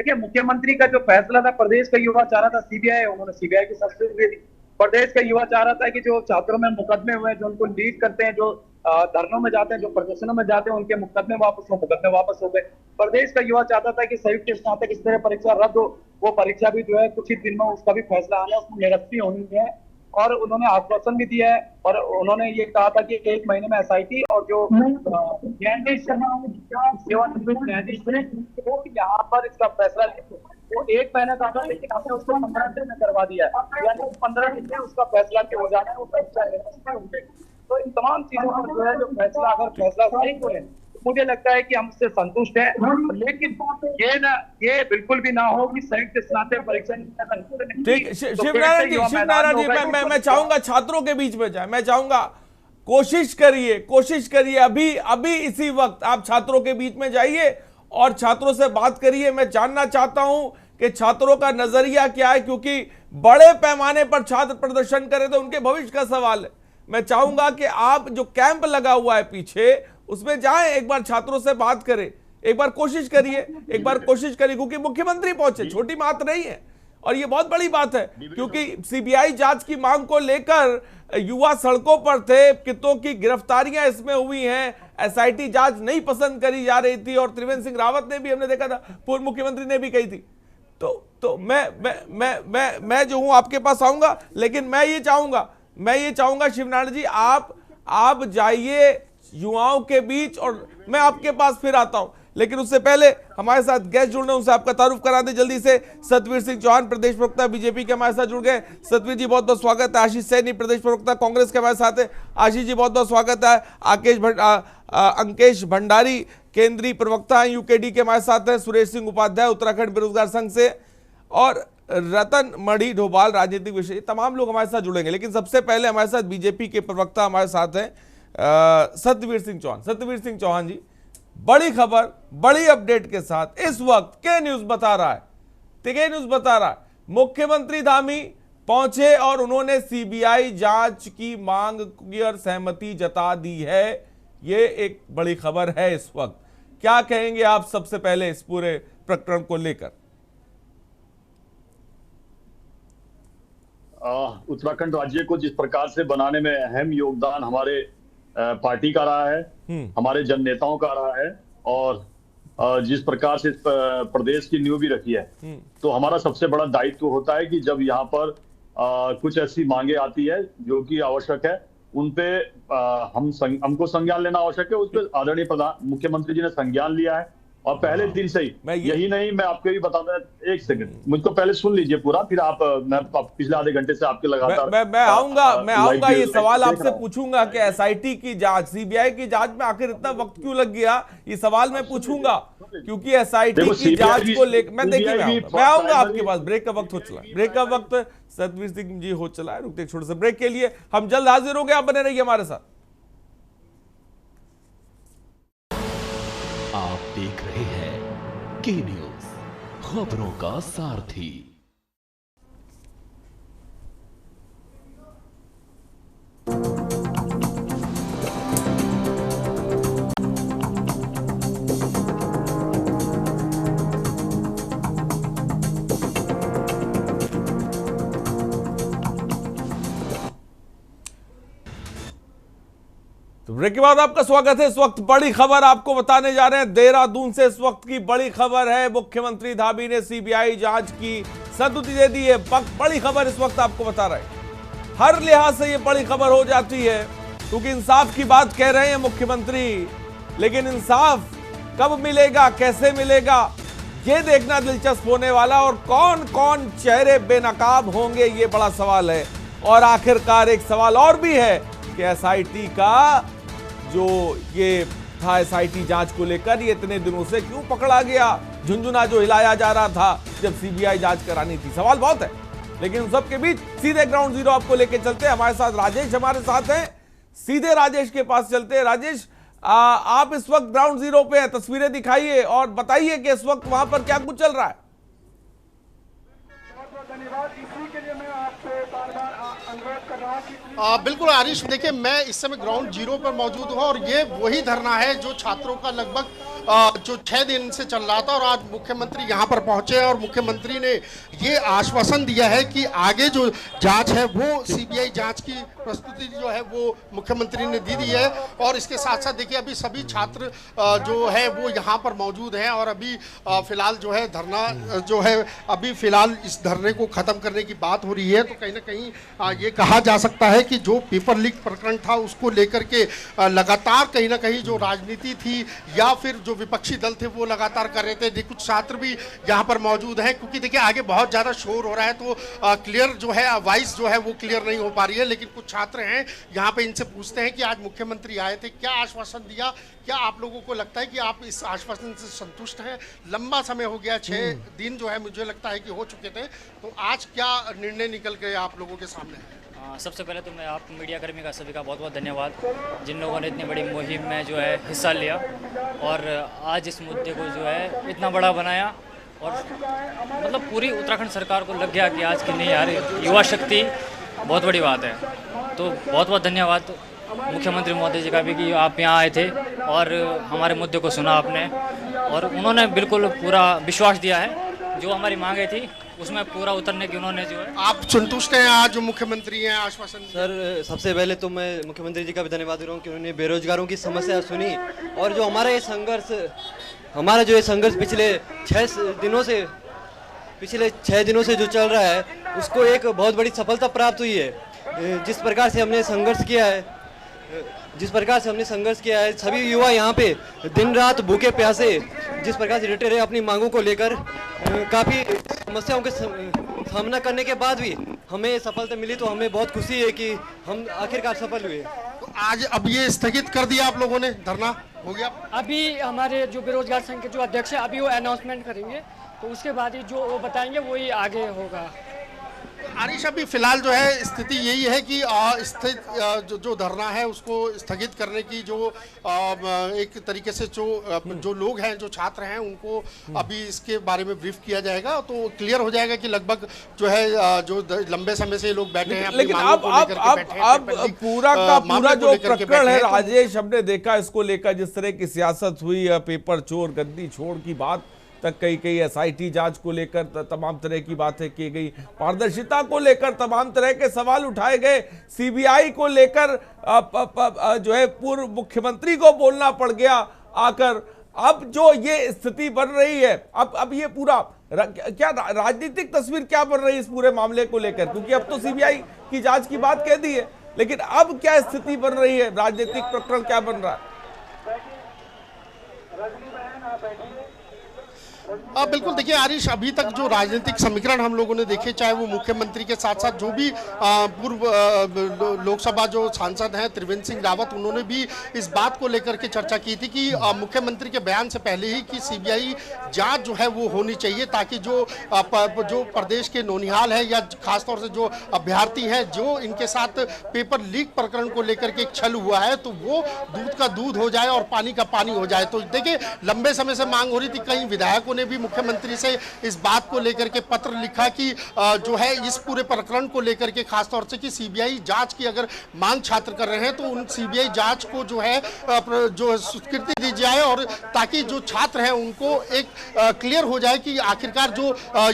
देखिए, मुख्यमंत्री का जो फैसला था, प्रदेश का युवा चाह रहा था सीबीआई, उन्होंने सीबीआई की सब्सिडी दे दी। प्रदेश का युवा चाह रहा था कि जो छात्रों में मुकदमे हुए, जो उनको लीड करते हैं, जो धरनों में जाते हैं, जो प्रदर्शनों में जाते हैं, उनके मुकदमे वापस हो गए। प्रदेश का युवा चाहता था कि संयुक्त स्नातक स्तरीय परीक्षा रद्द हो, वो परीक्षा भी जो है कुछ ही दिन में उसका भी फैसला आना है, उसमें निरस्ती होनी है। और उन्होंने आश्वासन भी दिया है, और उन्होंने ये कहा था कि 1 महीने में एसआईटी और जो न्यायाधीश सेवानिवृत्त न्यायाधीश वो यहाँ पर इसका फैसला वो 1 महीने का था, लेकिन हमने उसको 15 दिन में करवा दिया है, यानी 15 दिन में उसका फैसला हो जाना है, वो परीक्षा होंगे। तो इन तमाम चीजों पर जो है, जो फैसला अगर फैसला सही हुए, मुझे लगता है कि हम इससे संतुष्ट हैं। लेकिन ये बिल्कुल भी ना हो कि संयुक्त स्नातक परीक्षा। ठीक, शिवनारायण जी, मैं चाहूंगा छात्रों के बीच में जाए। मैं चाहूंगा कोशिश करिए अभी इसी वक्त आप छात्रों के बीच में जाइए और छात्रों से बात करिए। मैं जानना चाहता हूं कि छात्रों का नजरिया क्या है, क्योंकि बड़े पैमाने पर छात्र प्रदर्शन करें तो उनके भविष्य का सवाल है। मैं चाहूंगा कि आप जो कैंप लगा हुआ है पीछे, उसमें जाएं, एक बार छात्रों से बात करें, एक बार कोशिश करिए, क्योंकि मुख्यमंत्री पहुंचे, छोटी बात नहीं है और ये बहुत बड़ी बात है, क्योंकि सीबीआई जांच की मांग को लेकर युवा सड़कों पर थे, कितों की गिरफ्तारियां इसमें हुई हैं, एसआईटी जांच नहीं पसंद करी जा रही थी, और त्रिवेंद्र सिंह रावत ने भी, हमने देखा था, पूर्व मुख्यमंत्री ने भी कही थी। तो मैं जो हूं आपके पास आऊंगा, लेकिन मैं ये चाहूंगा शिवनारायण जी, आप जाइए युवाओं के बीच और मैं आपके पास फिर आता हूं। लेकिन उससे पहले हमारे साथ गेस्ट जुड़ रहे हैं, उनसे आपका तारुफ करा दें जल्दी से। सतवीर सिंह चौहान, प्रदेश प्रवक्ता बीजेपी के, हमारे साथ जुड़ गए। सतवीर जी, बहुत बहुत स्वागत है। आशीष सैनी, प्रदेश प्रवक्ता कांग्रेस के, हमारे साथ है। आशीष जी, बहुत बहुत स्वागत है। अंकेश भंडारी, केंद्रीय प्रवक्ता हैं, यूकेडी के, हमारे साथ हैं। सुरेश सिंह उपाध्याय, उत्तराखंड बेरोजगार संघ से, और रतन मणि ढोभाल, राजनीतिक विषय, तमाम लोग हमारे साथ जुड़ेंगे। लेकिन सबसे पहले हमारे साथ बीजेपी के प्रवक्ता हमारे साथ हैं सतवीर सिंह चौहान। सतवीर सिंह चौहान जी, बड़ी खबर, बड़ी अपडेट के साथ इस वक्त के न्यूज बता रहा है मुख्यमंत्री धामी पहुंचे और उन्होंने सीबीआई जांच की मांग की और सहमति जता दी है। ये एक बड़ी खबर है इस वक्त। क्या कहेंगे आप सबसे पहले इस पूरे प्रकरण को लेकर? उत्तराखंड राज्य को जिस प्रकार से बनाने में अहम योगदान हमारे पार्टी का रहा है, हमारे जन नेताओं का रहा है, और जिस प्रकार से प्रदेश की नींव भी रखी है, तो हमारा सबसे बड़ा दायित्व होता है कि जब यहाँ पर कुछ ऐसी मांगे आती है जो कि आवश्यक है, उन पे हमको संज्ञान लेना आवश्यक है। उस पर आदरणीय मुख्यमंत्री जी ने संज्ञान लिया है, और पहले दिन से ही, यही नहीं, मैं आपको भी बताता, एक सेकंड मुझको पहले सुन लीजिए पूरा, फिर मैं पिछले आधे घंटे से आपके लगातार मैं आऊंगा ये सवाल आपसे पूछूंगा कि एसआईटी की जांच, सीबीआई की जांच में आखिर इतना वक्त क्यों लग गया, ये सवाल मैं पूछूंगा, क्योंकि एसआईटी की जांच को लेकर मैं आऊंगा आपके पास। ब्रेक का वक्त हो चला, ब्रेक का वक्त सतवीर सिंह जी हो चला है। रुकते छोटे से ब्रेक के लिए, हम जल्द हाजिर होंगे, आप बने रहिए हमारे साथ। आप देख रहे हैं के न्यूज, खबरों का सारथी। ब्रेक के बाद आपका स्वागत है। इस वक्त बड़ी खबर आपको बताने जा रहे हैं देहरादून से। इस वक्त की बड़ी खबर है, मुख्यमंत्री धामी ने सीबीआई जांच की सद्बुद्धि दे दी है। बड़ी खबर इस वक्त आपको बता रहे हैं। हर लिहाज से ये बड़ी खबर हो जाती है, क्योंकि इंसाफ की बात कह रहे हैं मुख्यमंत्री, लेकिन इंसाफ कब मिलेगा, कैसे मिलेगा, ये देखना दिलचस्प होने वाला, और कौन कौन चेहरे बेनकाब होंगे, ये बड़ा सवाल है। और आखिरकार एक सवाल और भी है कि एसआईटी का जो ये था, एसआईटी जांच को लेकर ये इतने दिनों से क्यों पकड़ा गया, झुंझुना जो हिलाया जा रहा था जब सीबीआई जांच करानी थी। सवाल बहुत है, लेकिन उन सबके बीच सीधे ग्राउंड जीरो आपको लेके चलते हैं। हमारे साथ राजेश हमारे साथ हैं, सीधे राजेश के पास चलते हैं। राजेश, आप इस वक्त ग्राउंड जीरो पे हैं, तस्वीरें दिखाइए और बताइए कि इस वक्त वहां पर क्या कुछ चल रहा है। बिल्कुल आरिश, देखिए मैं इस समय ग्राउंड जीरो पर मौजूद हूँ, और ये वही धरना है जो छात्रों का लगभग जो 6 दिन से चल रहा था और आज मुख्यमंत्री यहाँ पर पहुंचे और मुख्यमंत्री ने ये आश्वासन दिया है कि आगे जो जांच है वो सीबीआई जांच की प्रस्तुति जो है वो मुख्यमंत्री ने दी है। और इसके साथ साथ देखिए अभी सभी छात्र जो है वो यहाँ पर मौजूद हैं और अभी फिलहाल जो है धरना जो है अभी फिलहाल इस धरने को खत्म करने की बात हो रही है। तो कहीं ना कहीं ये कहा जा सकता है कि जो पेपर लीक प्रकरण था उसको लेकर के लगातार कहीं ना कहीं जो राजनीति थी या फिर जो विपक्षी दल थे वो लगातार कर रहे थे। कुछ छात्र भी यहाँ पर मौजूद हैं क्योंकि देखिए आगे बहुत ज़्यादा शोर हो रहा है तो क्लियर जो है वॉइस जो है वो क्लियर नहीं हो पा रही है। लेकिन कुछ छात्र हैं यहाँ पे, इनसे पूछते हैं कि आज मुख्यमंत्री आए थे, क्या आश्वासन दिया, क्या आप लोगों को लगता है कि आप इस आश्वासन से संतुष्ट हैं? लंबा समय हो गया, 6 दिन जो है मुझे लगता है कि हो चुके थे, तो आज क्या निर्णय निकल गए आप लोगों के सामने? सबसे पहले तो मैं आप मीडिया कर्मी का सभी का बहुत बहुत धन्यवाद जिन लोगों ने इतनी बड़ी मुहिम में जो है हिस्सा लिया और आज इस मुद्दे को जो है इतना बड़ा बनाया। और मतलब पूरी उत्तराखंड सरकार को लग गया कि आज की नहीं यार युवा शक्ति बहुत बड़ी बात है। तो बहुत बहुत धन्यवाद मुख्यमंत्री महोदय जी का भी कि आप यहाँ आए थे और हमारे मुद्दे को सुना आपने और उन्होंने बिल्कुल पूरा विश्वास दिया है जो हमारी मांगे थी उसमें पूरा उतरने की उन्होंने जो है। आप संतुष्ट हैं आज जो मुख्यमंत्री हैं आश्वासन? सर सबसे पहले तो मैं मुख्यमंत्री जी का भी धन्यवाद दे रहा हूँ कि उन्होंने बेरोजगारों की समस्या सुनी और जो हमारा ये संघर्ष पिछले 6 दिनों से जो चल रहा है उसको एक बहुत बड़ी सफलता प्राप्त हुई है। जिस प्रकार से हमने संघर्ष किया है सभी युवा यहाँ पे दिन रात भूखे प्यासे जिस प्रकार से डटे रहे अपनी मांगों को लेकर काफ़ी समस्याओं के सामना करने के बाद भी हमें सफलता मिली तो हमें बहुत खुशी है कि हम आखिरकार सफल हुए। तो आज अब ये स्थगित कर दिया आप लोगों ने, धरना हो गया? अभी हमारे जो बेरोजगार संघ के जो अध्यक्ष है अभी वो अनाउंसमेंट करेंगे तो उसके बाद ही जो वो बताएंगे वही आगे होगा। आरिश अभी फिलहाल जो है स्थिति यही है कि जो धरना है उसको स्थगित करने की जो एक तरीके से जो लोग हैं जो छात्र हैं उनको अभी इसके बारे में ब्रीफ किया जाएगा तो क्लियर हो जाएगा कि लगभग जो है जो लंबे समय से लोग बैठे हैं। लेकिन अब पूरा का पूरा जो प्रकरण है राजेश हमने देखा इसको लेकर जिस तरह की सियासत हुई पेपर चोर गद्दी छोड़ की बात तक कई एसआईटी जांच को लेकर तमाम तरह की बातें की गई, पारदर्शिता को लेकर तमाम तरह के सवाल उठाए गए, सीबीआई को लेकर जो है पूर्व मुख्यमंत्री को बोलना पड़ गया आकर। अब जो ये स्थिति बन रही है अब ये पूरा क्या राजनीतिक तस्वीर क्या बन रही है इस पूरे मामले को लेकर? क्योंकि अब तो सीबीआई की जांच की बात कह दी है लेकिन अब क्या स्थिति बन रही है, राजनीतिक प्रकरण क्या बन रहा है? बिल्कुल देखिए आरिश अभी तक जो राजनीतिक समीकरण हम लोगों ने देखे चाहे वो मुख्यमंत्री के साथ साथ जो भी पूर्व लोकसभा जो सांसद हैं त्रिवेंद्र सिंह रावत उन्होंने भी इस बात को लेकर के चर्चा की थी कि मुख्यमंत्री के बयान से पहले ही कि सीबीआई जांच जो है वो होनी चाहिए ताकि जो प्रदेश के नौनिहाल है या खासतौर से जो अभ्यर्थी हैं जो इनके साथ पेपर लीक प्रकरण को लेकर के एक छल हुआ है तो वो दूध का दूध हो जाए और पानी का पानी हो जाए। तो देखिए लंबे समय से मांग हो रही थी, कई विधायकों ने भी मुख्यमंत्री से इस बात को लेकर के पत्र लिखा कि जो है इस पूरे प्रकरण को लेकर के खासतौर से कि सीबीआई जांच की अगर मांग छात्र कर रहे हैं तो उन सीबीआई जांच को जो है जो स्वीकृति दी जाए और ताकि जो छात्र हैं उनको एक क्लियर हो जाए कि आखिरकार जो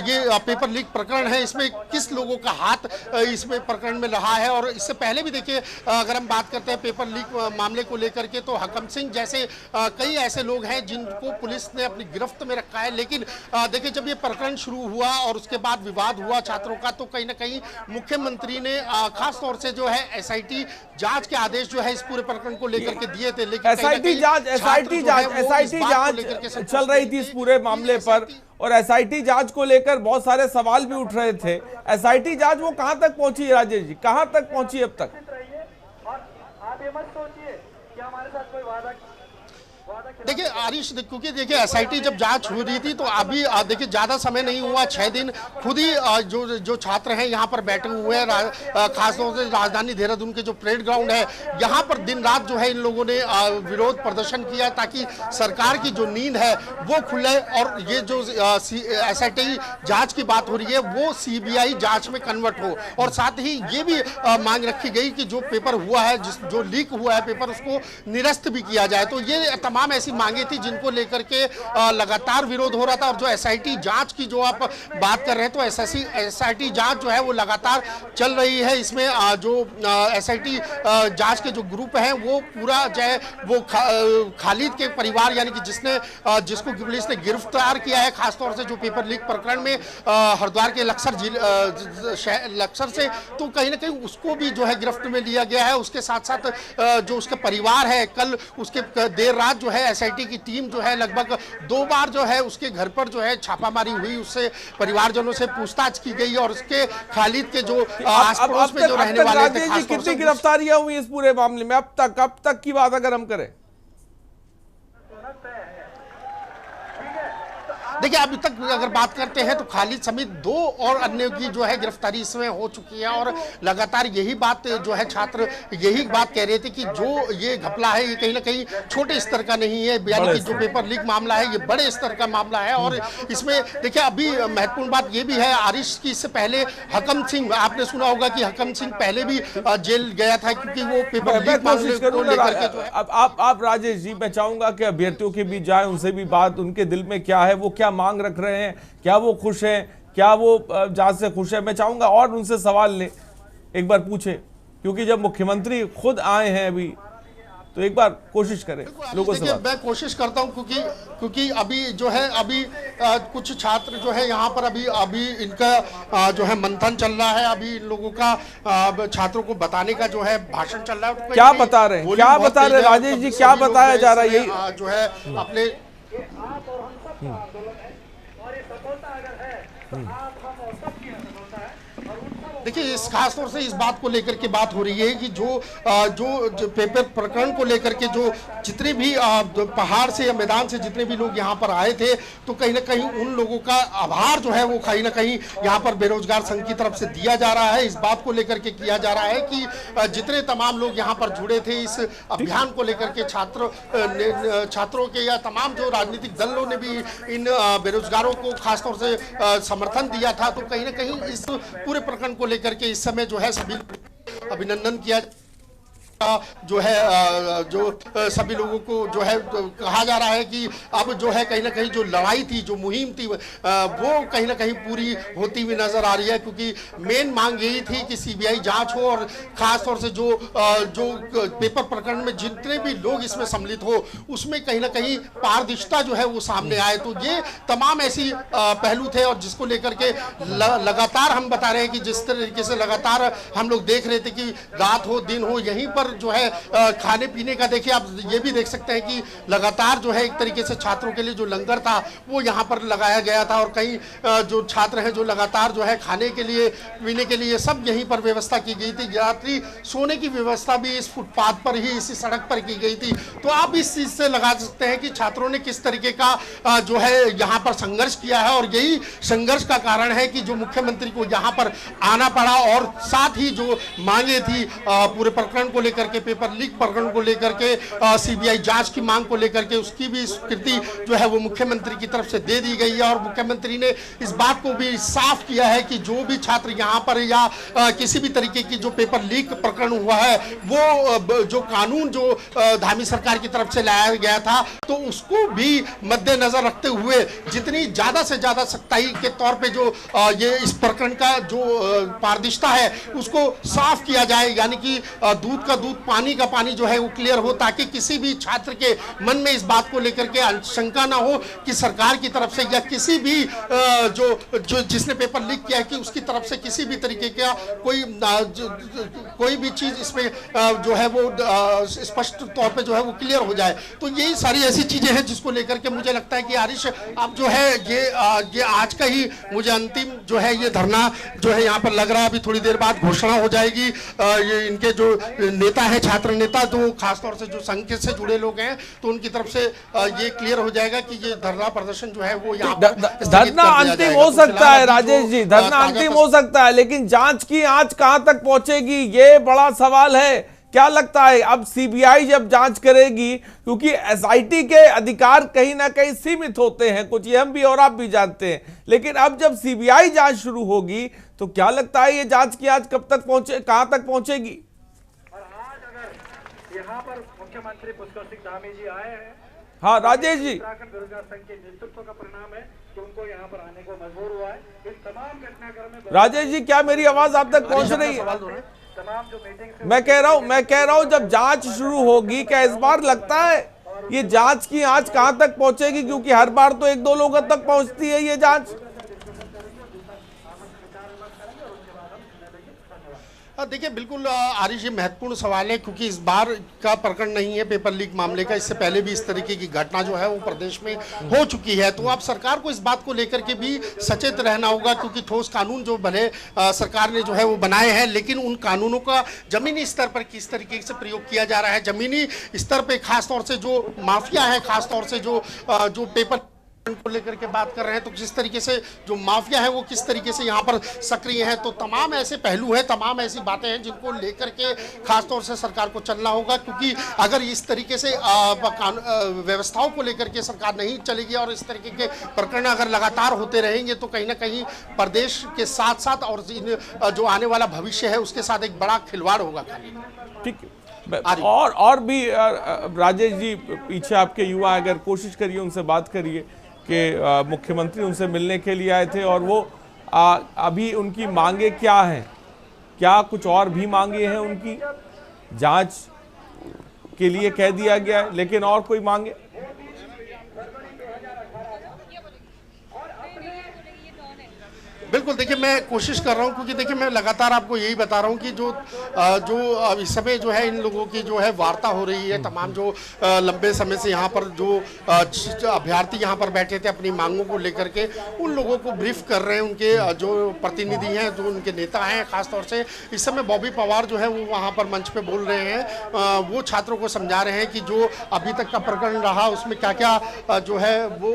ये पेपर लीक प्रकरण है इसमें किस लोगों का हाथ इसमें प्रकरण में रहा है। और इससे पहले भी देखिए अगर हम बात करते हैं पेपर लीक मामले को लेकर के तो हकम सिंह जैसे कई ऐसे लोग हैं जिनको पुलिस ने अपनी गिरफ्त में रखा है। लेकिन देखिए जब ये प्रकरण शुरू हुआ और उसके बाद विवाद हुआ छात्रों का तो कहीं ना कहीं मुख्यमंत्री ने खास तौर से जो है एसआईटी जांच के आदेश जो है इस पूरे प्रकरण को लेकर के दिए थे। लेकिन एसआईटी जांच चल रही थी इस पूरे मामले पर और एसआईटी जांच को लेकर बहुत सारे सवाल भी उठ रहे थे। एसआईटी जांच वो कहां तक पहुंची है राजेश जी, कहां तक पहुंची अब तक? आप ये मत सोचिए कि हमारे साथ कोई वादा देखिए आरिश क्योंकि देखिए एसआईटी जब जांच हो रही थी तो अभी देखिए ज़्यादा समय नहीं हुआ, 6 दिन खुद ही जो छात्र हैं यहाँ पर बैठे हुए हैं। खासतौर से राजधानी देहरादून के जो परेड ग्राउंड है यहाँ पर दिन रात जो है इन लोगों ने विरोध प्रदर्शन किया ताकि सरकार की जो नींद है वो खुले और ये जो एसआईटी जांच की बात हो रही है वो सीबीआई जांच में कन्वर्ट हो। और साथ ही ये भी मांग रखी गई कि जो पेपर हुआ है जो लीक हुआ है पेपर उसको निरस्त भी किया जाए। तो ये तमाम ऐसी मांगे थी जिनको लेकर के लगातार विरोध हो रहा था। और जो एसआईटी जांच की जो आप बात कर रहे हैं, तो एसआईटी जांच जो है वो लगातार चल रही है। इसमें जो एसआईटी जांच के जो ग्रुप हैं वो पूरा जो है वो खालिद के परिवार यानी कि जिसको पुलिस ने गिरफ्तार किया है, खासतौर से जो पेपर लीक प्रकरण में हरिद्वार के लक्सर से, तो कहीं ना कहीं उसको भी जो है गिरफ्त में लिया गया है। उसके साथ साथ जो उसका परिवार है, कल उसके देर रात जो है एसआईटी की टीम जो है लगभग 2 बार जो है उसके घर पर जो है छापामारी हुई, उससे परिवारजनों से पूछताछ की गई और उसके खालिद के जो आस पड़ोस में जो रहने वाले थे, कितनी गिरफ्तारियां हुई इस पूरे मामले में अब तक की बात अगर हम करें? देखिए, अभी तक अगर बात करते हैं तो खालिद समेत 2 और अन्य की जो है गिरफ्तारी इसमें हो चुकी है। और लगातार यही बात जो है छात्र यही बात कह रहे थे कि जो ये घपला है ये कहीं ना कहीं छोटे स्तर का नहीं है, यानी कि जो पेपर लीक मामला है ये बड़े स्तर का मामला है। और इसमें देखिए अभी महत्वपूर्ण बात ये भी है, आरिश की इससे पहले हकम सिंह, आपने सुना होगा कि हकम सिंह पहले भी जेल गया था क्योंकि वो पेपर लीक मामले को लेकर के जो है। अब आप राजेश जी, मैं चाहूंगा कि अभ्यर्थियों के बीच जाए, उनसे भी बात, उनके दिल में क्या है, वो क्या मांग रख रहे हैं, क्या वो खुश हैं, क्या वो जांच से खुश है। मैं चाहूंगा और उनसे सवाल लें, एक बार पूछें, क्योंकि जब मुख्यमंत्री खुद आए हैं अभी तो एक बार कोशिश करें लोगों से। मैं कोशिश करता हूं क्योंकि अभी जो है कुछ छात्र जो है यहाँ पर अभी इनका जो है मंथन चल रहा है, अभी इन लोगों का छात्रों को बताने का जो है भाषण चल रहा है। क्या बता रहे हैं, क्या बता रहे हैं राजेश जी, क्या बताया जा रहा है? यही जो है अपने आप और हम सबका आंदोलन है और ये सफलता अगर है तो आप हम और सबकी सफलता है। देखिए, इस खास तौर से इस बात को लेकर के बात हो रही है कि जो पेपर प्रकरण को लेकर के जो जितने भी पहाड़ से या मैदान से जितने भी लोग यहाँ पर आए थे, तो कहीं ना कहीं उन लोगों का आभार जो है वो कहीं ना कहीं यहाँ पर बेरोजगार संघ की तरफ से दिया जा रहा है। इस बात को लेकर के किया जा रहा है कि जितने तमाम लोग यहाँ पर जुड़े थे इस अभियान को लेकर के, छात्रों के या तमाम जो राजनीतिक दलों ने भी इन बेरोजगारों को खासतौर से समर्थन दिया था, तो कहीं ना कहीं इस पूरे प्रकरण को लेकर के इस समय जो है सभी अभिनंदन किया जो है जो सभी लोगों को जो है कहा जा रहा है कि अब जो है कहीं ना कहीं जो लड़ाई थी, जो मुहिम थी, वो कहीं ना कहीं पूरी होती हुई नजर आ रही है। क्योंकि मेन मांग यही थी कि सीबीआई जांच हो और खास तौर से जो पेपर प्रकरण में जितने भी लोग इसमें सम्मिलित हो उसमें कहीं ना कहीं पारदर्शिता जो है वो सामने आए। तो ये तमाम ऐसी पहलू थे और जिसको लेकर के लगातार हम बता रहे हैं कि जिस तरीके से लगातार हम लोग देख रहे थे कि रात हो दिन हो यहीं पर जो है खाने पीने का, देखिए आप ये भी देख सकते हैं कि लगातार जो है एक तरीके से छात्रों के लिए जो लंगर था वो यहाँ पर लगाया गया था और कई जो छात्र हैं जो लगातार जो है खाने के लिए पीने के लिए सब यहीं पर व्यवस्था की गई थी। रात्रि सोने की व्यवस्था भी इस फुटपाथ पर ही, इसी सड़क पर की गई थी। तो आप इस चीज से लगा सकते हैं कि छात्रों ने किस तरीके का जो है यहाँ पर संघर्ष किया है और यही संघर्ष का कारण है कि जो मुख्यमंत्री को यहाँ पर आना पड़ा और साथ ही जो मांगे थी पूरे प्रकरण को लेकर के, पेपर लीक प्रकरण को लेकर के, सीबीआई जांच की मांग को लेकर के, उसकी भी स्वीकृति जो है वो मुख्यमंत्री की तरफ से दे दी गई है। और मुख्यमंत्री ने इस बात को भी साफ किया है कि जो भी छात्र यहाँ पर या किसी भी तरीके की जो पेपर लीक प्रकरण हुआ है वो जो कानून जो धामी सरकार की तरफ से लाया गया था तो उसको भी मद्देनजर रखते हुए जितनी ज्यादा से ज्यादा सख्ताई के तौर पे जो ये इस प्रकरण का जो पारदर्शिता है उसको साफ किया जाए, यानी कि दूध का दूध पानी का पानी जो है वो क्लियर हो, ताकि किसी भी छात्र के मन में इस बात को लेकर के शंका ना हो कि सरकार की तरफ से या किसी भी जो जिसने पेपर लीक किया है कि उसकी तरफ से किसी भी तरीके का कोई भी चीज इसमें जो है वो स्पष्ट तौर पे जो है वो क्लियर हो जाए। तो यही सारी ऐसी चीजें हैं जिसको लेकर के मुझे लगता है कि आरिश अब जो है ये आज का ही मुझे अंतिम जो है ये धरना जो है यहाँ पर लग रहा है। अभी थोड़ी देर बाद घोषणा हो जाएगी। ये इनके जो नेता है, छात्र नेता, जो खासतौर से जो संघ से जुड़े लोग हैं, तो उनकी तरफ से ये क्लियर हो जाएगा कि ये धरना प्रदर्शन जो है वो यहाँ धरना अंतिम हो सकता है राजेश जी, धरना अंतिम हो सकता है, लेकिन जांच की आंच कहां तक पहुंचेगी ये बड़ा सवाल है। क्या लगता है अब सीबीआई जब जांच करेगी, क्योंकि एसआईटी के अधिकार कहीं ना कहीं सीमित होते हैं, कुछ ये हम भी और आप भी जानते हैं, लेकिन अब जब सीबीआई जांच शुरू होगी तो क्या लगता है ये जांच की आंच कब तक पहुंचे, कहां तक पहुंचेगी? और आज अगर यहाँ पर मुख्यमंत्री पुष्कर सिंह धामी जी आए हैं हाँ राजेश जी, उत्तराखंड बेरोजगार संघ के नेतृत्व का परिणाम है कि उनको यहाँ पर आने को मजबूर हुआ है। इस तमाम घटनाक्रम में राजेश जी क्या मेरी आवाज आप तक पहुंच रही है? तमाम जो मीटिंग मैं कह रहा हूं जब जांच शुरू होगी, क्या इस बार लगता है ये जांच की आंच कहां तक पहुंचेगी? क्योंकि हर बार तो 1-2 लोगों तक पहुंचती है ये जांच। देखिए बिल्कुल आरिश, ये महत्वपूर्ण सवाल है क्योंकि इस बार का प्रकरण नहीं है पेपर लीक मामले का, इससे पहले भी इस तरीके की घटना जो है वो प्रदेश में हो चुकी है। तो अब सरकार को इस बात को लेकर के भी सचेत रहना होगा क्योंकि ठोस कानून जो भले सरकार ने जो है वो बनाए हैं, लेकिन उन कानूनों का जमीनी स्तर पर किस तरीके से प्रयोग किया जा रहा है, जमीनी स्तर पर खासतौर से जो माफिया है, खासतौर से जो पेपर को लेकर के बात कर रहे हैं, तो किस तरीके से जो माफिया है वो किस तरीके से यहाँ पर सक्रिय है। तो तमाम ऐसे पहलू हैं, तमाम ऐसी बातें हैं जिनको लेकर के खासतौर से सरकार को चलना होगा क्योंकि अगर इस तरीके से व्यवस्थाओं को लेकर के सरकार नहीं चलेगी और इस तरीके के प्रकरण अगर लगातार होते रहेंगे तो कहीं ना कहीं प्रदेश के साथ साथ और जो आने वाला भविष्य है उसके साथ एक बड़ा खिलवाड़ होगा। ठीक है, और भी राजेश जी पीछे आपके युवा अगर कोशिश करिए, उनसे बात करिए कि मुख्यमंत्री उनसे मिलने के लिए आए थे और वो अभी उनकी मांगे क्या हैं, क्या कुछ और भी मांगे हैं उनकी? जांच के लिए कह दिया गया है, लेकिन और कोई मांगे? बिल्कुल, देखिए मैं कोशिश कर रहा हूं क्योंकि देखिए मैं लगातार आपको यही बता रहा हूं कि जो इस समय जो है इन लोगों की जो है वार्ता हो रही है, तमाम जो लंबे समय से यहाँ पर जो अभ्यर्थी यहाँ पर बैठे थे अपनी मांगों को लेकर के, उन लोगों को ब्रीफ कर रहे हैं उनके जो प्रतिनिधि हैं, जो उनके नेता हैं। खासतौर से इस समय बॉबी पवार जो है वो वहाँ पर मंच पे बोल रहे हैं, वो छात्रों को समझा रहे हैं कि जो अभी तक का प्रकरण रहा उसमें क्या क्या जो है वो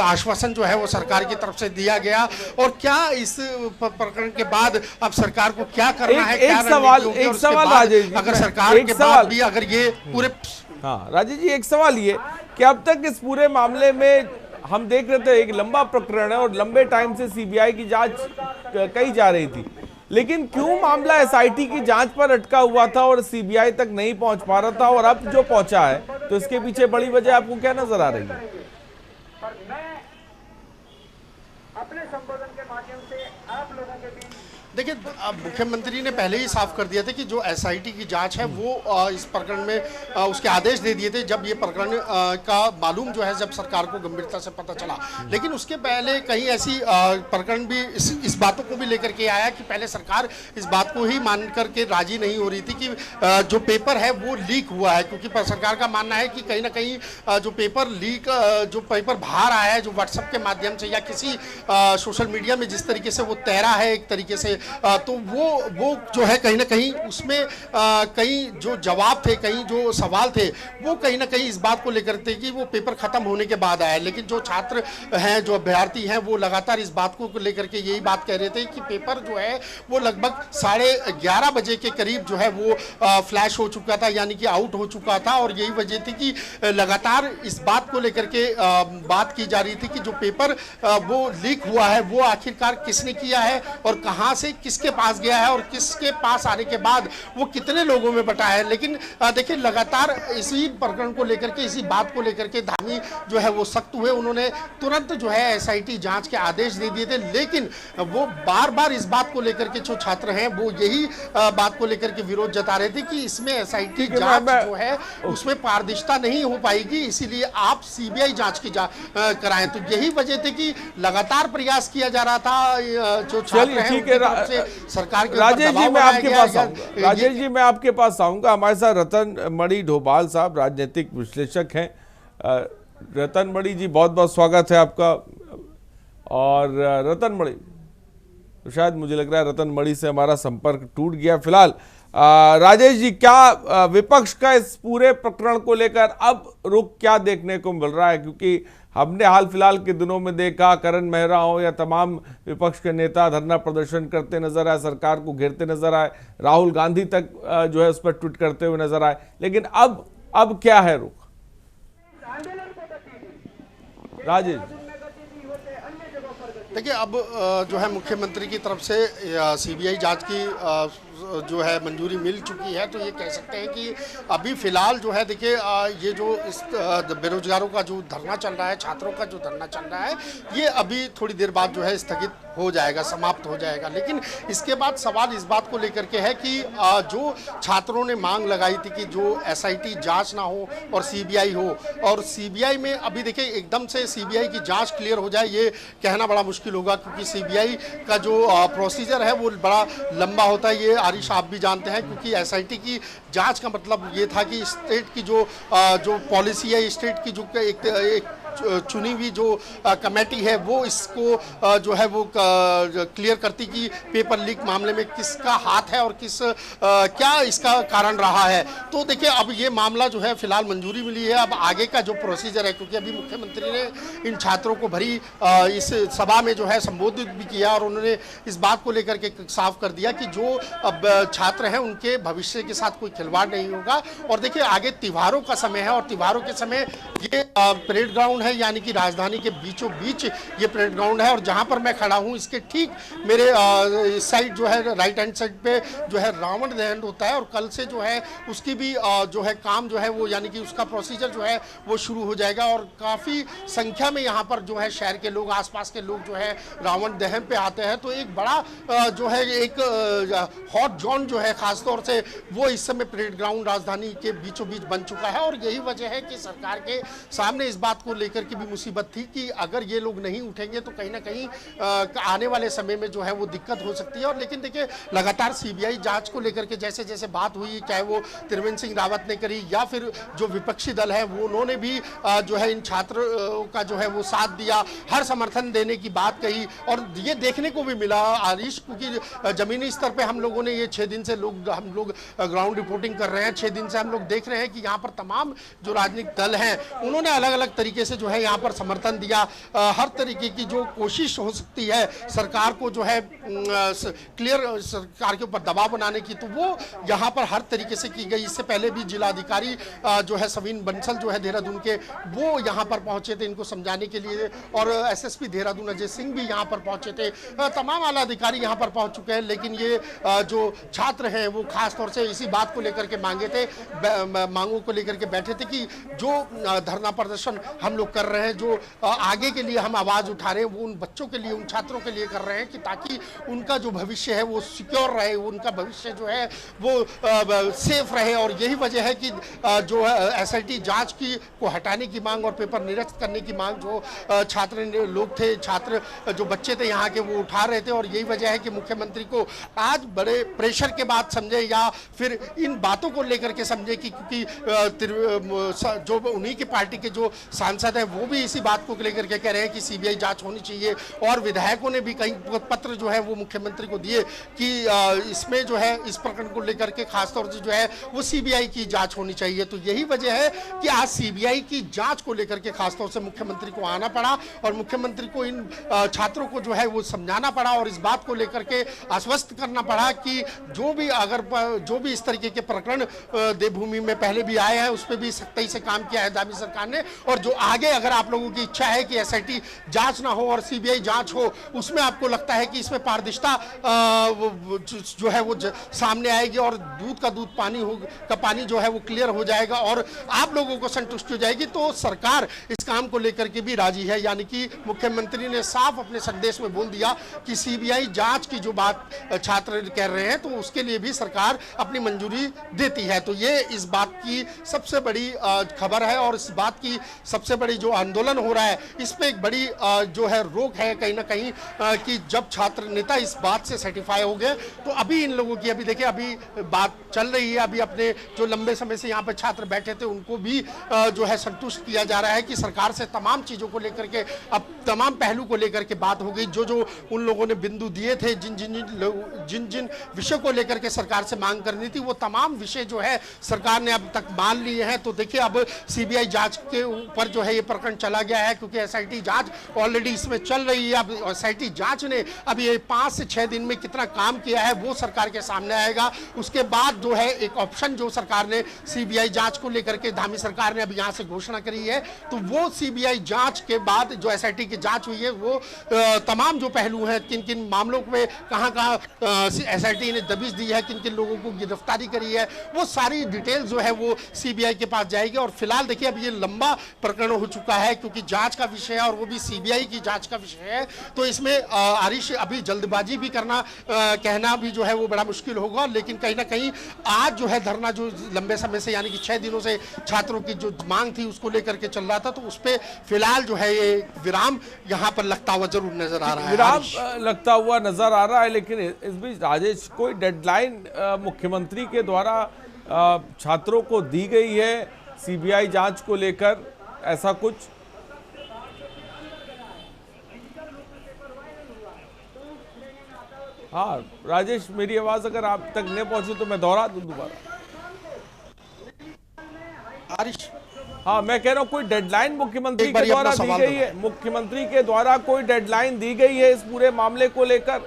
आश्वासन जो है वो सरकार की तरफ से दिया गया और क्या इस प्रकरण के बाद अब सरकार को क्या करना है। एक सवाल राजेश जी, अगर सरकार के बाद भी अगर ये पूरे राजेश जी एक सवाल ये कि अब तक इस पूरे मामले में हम देख रहे थे एक लंबा प्रकरण है और लंबे टाइम से सीबीआई की जांच कही जा रही थी, लेकिन क्यों मामला एसआईटी की जांच पर अटका हुआ था और सीबीआई तक नहीं पहुंच पा रहा था और अब जो पहुंचा है, तो इसके पीछे बड़ी वजह आपको क्या नजर आ रही है? अपने संबोधन के माध्यम से आप लोगों के बीच देखिए, मुख्यमंत्री ने पहले ही साफ कर दिया था कि जो एसआईटी की जांच है वो इस प्रकरण में उसके आदेश दे दिए थे जब ये प्रकरण का मालूम जो है जब सरकार को गंभीरता से पता चला। लेकिन उसके पहले कहीं ऐसी प्रकरण भी इस बातों को भी लेकर के आया कि पहले सरकार इस बात को ही मान करके राजी नहीं हो रही थी कि जो पेपर है वो लीक हुआ है, क्योंकि सरकार का मानना है कि कहीं ना कहीं जो पेपर लीक जो पेपर बाहर आया है जो व्हाट्सएप के माध्यम से या किसी सोशल मीडिया में जिस तरीके से वो तैरा है एक तरीके से, तो वो जो है कहीं ना कहीं उसमें कई जो जवाब थे, कई जो सवाल थे वो कहीं ना कहीं इस बात को लेकर थे कि वो पेपर खत्म होने के बाद आया। लेकिन जो छात्र हैं, जो अभ्यर्थी हैं, वो लगातार इस बात को लेकर के यही बात कह रहे थे कि पेपर जो है वो लगभग 11:30 बजे के करीब जो है वो फ्लैश हो चुका था, यानी कि आउट हो चुका था। और यही वजह थी कि लगातार इस बात को लेकर के बात की जा रही थी कि जो पेपर वो लीक हुआ है वो आखिरकार किसने किया है और कहां से किसके पास गया है और किसके पास आने के बाद वो कितने लोगों में बटा है। लेकिन देखिए लगातार इसी प्रकरण को लेकर के, इसी बात को लेकर के धामी जो है वो सख्त हुए, उन्होंने तुरंत जो है एसआईटी जांच के आदेश दे दिए थे। लेकिन वो बार बार इस बात को लेकर के जो छात्र हैं वो यही बात को लेकर के विरोध जता रहे थे कि इसमें एसआईटी जांच जो है उसमें पारदर्शिता नहीं हो पाएगी, इसीलिए आप सीबीआई जांच की कराएं। तो यही वजह थी कि लगातार प्रयास किया जा रहा था जो छात्र हैं सरकार के। राजेश जी मैं आपके पास आऊंगा, राजेश जी मैं आपके पास आऊंगा। हमारे साथ रतन मणि ढोभाल साहब राजनीतिक विश्लेषक हैं। रतन मणि जी बहुत बहुत स्वागत है आपका। और रतन मणि, तो शायद मुझे लग रहा है रतन मणि से हमारा संपर्क टूट गया। फिलहाल राजेश जी, क्या विपक्ष का इस पूरे प्रकरण को लेकर अब रुख क्या देखने को मिल रहा है? क्योंकि हमने हाल फिलहाल के दिनों में देखा करण मेहरा हो या तमाम विपक्ष के नेता धरना प्रदर्शन करते नजर आए, सरकार को घेरते नजर आए, राहुल गांधी तक जो है उस पर ट्वीट करते हुए नजर आए। लेकिन अब क्या है रुख? राजेश देखिए, अब जो है मुख्यमंत्री की तरफ से सीबीआई जांच की जो है मंजूरी मिल चुकी है, तो ये कह सकते हैं कि अभी फिलहाल जो है देखिए ये जो इस बेरोजगारों का जो धरना चल रहा है, छात्रों का जो धरना चल रहा है, ये अभी थोड़ी देर बाद जो है स्थगित हो जाएगा, समाप्त हो जाएगा। लेकिन इसके बाद सवाल इस बात को लेकर के है कि जो छात्रों ने मांग लगाई थी कि जो एसआईटी जांच ना हो और सीबीआई हो, और सीबीआई में अभी देखिए एकदम से सीबीआई की जांच क्लियर हो जाए ये कहना बड़ा मुश्किल होगा, क्योंकि सीबीआई का जो प्रोसीजर है वो बड़ा लंबा होता है। ये आरिश आप भी जानते हैं, क्योंकि एसआईटी की जांच का मतलब ये था कि स्टेट की जो पॉलिसी है, स्टेट की जो एक चुनी हुई जो कमेटी है वो इसको जो है वो क्लियर करती कि पेपर लीक मामले में किसका हाथ है और क्या इसका कारण रहा है। तो देखिए अब ये मामला जो है फिलहाल मंजूरी मिली है, अब आगे का जो प्रोसीजर है, क्योंकि अभी मुख्यमंत्री ने इन छात्रों को भरी इस सभा में जो है संबोधित भी किया और उन्होंने इस बात को लेकर के साफ कर दिया कि जो अब छात्र हैं उनके भविष्य के साथ कोई खिलवाड़ नहीं होगा। और देखिए आगे त्योहारों का समय है और त्योहारों के समय ये परेड ग्राउंड है, यानी कि राजधानी के बीचों बीच ये परेड ग्राउंड है, और जहां पर मैं खड़ा हूं इसके ठीक मेरे साइड जो है राइट हैंड साइड पे जो है रावण दहन होता है, और कल से जो है उसकी भी जो है काम जो है वो यानी कि उसका प्रोसीजर जो है वो शुरू हो जाएगा। और काफ़ी संख्या में यहाँ पर जो है शहर के लोग, आसपास के लोग जो है रावण दहन पे आते हैं। तो एक बड़ा जो है एक हॉट जोन जो है खासतौर से वो इस समय परेड ग्राउंड राजधानी के बीचों बीच बन चुका है, और यही वजह है कि सरकार के सामने इस बात को लेकर के भी मुसीबत थी कि अगर ये लोग नहीं उठेंगे तो कहीं ना कहीं आने वाले समय में जो है वो दिक्कत हो सकती है। और लेकिन देखिए लगातार सीबीआई जांच को लेकर के जैसे जैसे बात हुई, चाहे वो त्रिवेंद्र सिंह रावत ने करी या फिर जो विपक्षी दल है वो उन्होंने भी जो है इन छात्रों का जो है वो साथ दिया, हर समर्थन देने की बात कही। और ये देखने को भी मिला आरिश, क्योंकि जमीनी स्तर पे हम लोगों ने ये 6 दिन से हम लोग ग्राउंड रिपोर्टिंग कर रहे हैं, 6 दिन से हम लोग देख रहे हैं कि यहाँ पर तमाम जो राजनीतिक दल हैं उन्होंने अलग अलग तरीके से जो है यहाँ पर समर्थन दिया। हर तरीके की जो कोशिश हो सकती है सरकार को जो है क्लियर सरकार के ऊपर दबाव बनाने की, तो वो यहाँ पर हर तरीके से की गई। इससे पहले भी जिलाधिकारी जो है सवीन बंसल जो है देहरादून के, वो यहाँ पर पहुंचे थे इनको समझाने के लिए, और एसएसपी देहरादून अजय सिंह भी यहाँ पर पहुंचे थे, तमाम आला अधिकारी यहाँ पर पहुंच चुके हैं। लेकिन ये जो छात्र हैं वो खास तौर से इसी बात को लेकर के मांगों को लेकर के बैठे थे कि जो धरना प्रदर्शन हम लोग कर रहे हैं, जो आगे के लिए हम आवाज उठा रहे हैं, वो उन बच्चों के लिए, उन छात्रों के लिए कर रहे हैं कि ताकि उनका जो भविष्य है वो सिक्योर रहे, उनका भविष्य जो है वो सेफ रहे। और यही वजह है कि जो एसआईटी जांच को हटाने की मांग और पेपर निरस्त करने की मांग जो छात्र जो बच्चे थे यहाँ के वो उठा रहे थे। और यही वजह है कि मुख्यमंत्री को आज बड़े प्रेशर के बाद समझे या फिर इन बातों को लेकर के समझे कि क्योंकि जो उन्हीं की पार्टी के जो सांसद हैं वो भी इसी बात को लेकर के कह रहे हैं कि सीबीआई जांच होनी चाहिए, और विधायकों ने भी कई पत्र जो है वो मुख्यमंत्री को दिए कि इसमें जो है इस प्रकरण को लेकर के खासतौर से जो है वो सीबीआई की जांच होनी चाहिए। तो यही वजह है कि आज सीबीआई की जांच को लेकर के खासतौर से मुख्यमंत्री को आना पड़ा और मुख्यमंत्री को इन छात्रों को जो है वो समझाना पड़ा और इस बात को लेकर के आश्वस्त करना पड़ा कि जो भी इस तरीके के प्रकरण देवभूमि में पहले भी आए हैं उस पर भी सख्ती से काम किया है दावी सरकार ने, और जो आगे अगर आप लोगों की इच्छा है कि एसआईटी जांच ना हो और सीबीआई जांच हो, उसमें आपको लगता है कि इसमें पारदर्शिता जो है वो सामने आएगी और दूध का पानी जो है वो क्लियर हो जाएगा और आप लोगों को संतुष्टि हो जाएगी, तो सरकार इस काम को लेकर के भी राजी है। यानी कि मुख्यमंत्री ने साफ अपने संदेश में बोल दिया कि सीबीआई जांच की जो बात छात्र कह रहे हैं तो उसके लिए भी सरकार अपनी मंजूरी देती है। तो ये इस बात की सबसे बड़ी खबर है और इस बात की सबसे बड़ी जो आंदोलन हो रहा है इस पे एक बड़ी जो है रोक है कहीं ना कहीं कि जब छात्र नेता इस बात से सर्टिफाई हो गए तो अभी इन लोगों की अभी देखिए अभी बात चल रही है, अभी अपने जो लंबे समय से यहाँ पे छात्र बैठे थे उनको भी जो है संतुष्ट किया जा रहा है कि सरकार से तमाम चीज़ों को लेकर के अब तमाम पहलू को लेकर के बात हो गई। जो उन लोगों ने बिंदु दिए थे, जिन विषयों को लेकर के सरकार से मांग करनी थी वो तमाम विषय जो है सरकार ने अब तक मान लिए हैं। तो देखिए अब सीबीआई जांच के ऊपर जो है ये प्रकरण चला गया है, क्योंकि एसआईटी जांच ऑलरेडी इसमें चल रही है। अब एसआईटी जांच ने अब ये 5 से 6 दिन में कितना काम किया है वो सरकार के सामने आएगा। उसके बाद जो है एक ऑप्शन जो सरकार ने सीबीआई जांच को लेकर के धामी सरकार ने अब यहाँ से घोषणा करी है, तो वो सीबीआई जांच के बाद जो एसआईटी की जांच हुई है वो तमाम जो पहलू हैं, किन किन मामलों में कहाँ एसआईटी ने दबिश दी है, किन किन लोगों को गिरफ्तारी करी है, वो सारी डिटेल जो है वो सीबीआई के पास जाएगी। और फिलहाल देखिए अब ये लंबा प्रकरण हो चुका है, क्योंकि जांच का विषय है और वो भी सीबीआई की जांच का विषय है, तो इसमें आरिश अभी जल्दबाजी भी करना कहना भी जो है वो बड़ा मुश्किल होगा। लेकिन कहीं ना कहीं आज जो है धरना जो लंबे समय से यानी कि 6 दिनों से छात्रों की जो मांग थी उसको लेकर के चल रहा था, तो उस पर फिलहाल जो है ये विराम यहाँ पर लगता हुआ जरूर नजर आ रहा है। विराम लगता हुआ नजर आ रहा है, लेकिन इस बीच राजेश कोई डेडलाइन मुख्यमंत्री के द्वारा छात्रों को दी गई है सीबीआई जांच को लेकर, ऐसा कुछ? हाँ राजेश, मेरी आवाज अगर आप तक नहीं पहुंची तो मैं दोहरा दूं दोबारा। हाँ मैं कह रहा हूं कोई डेडलाइन मुख्यमंत्री के द्वारा दी गई है, मुख्यमंत्री के द्वारा कोई डेडलाइन दी गई है इस पूरे मामले को लेकर?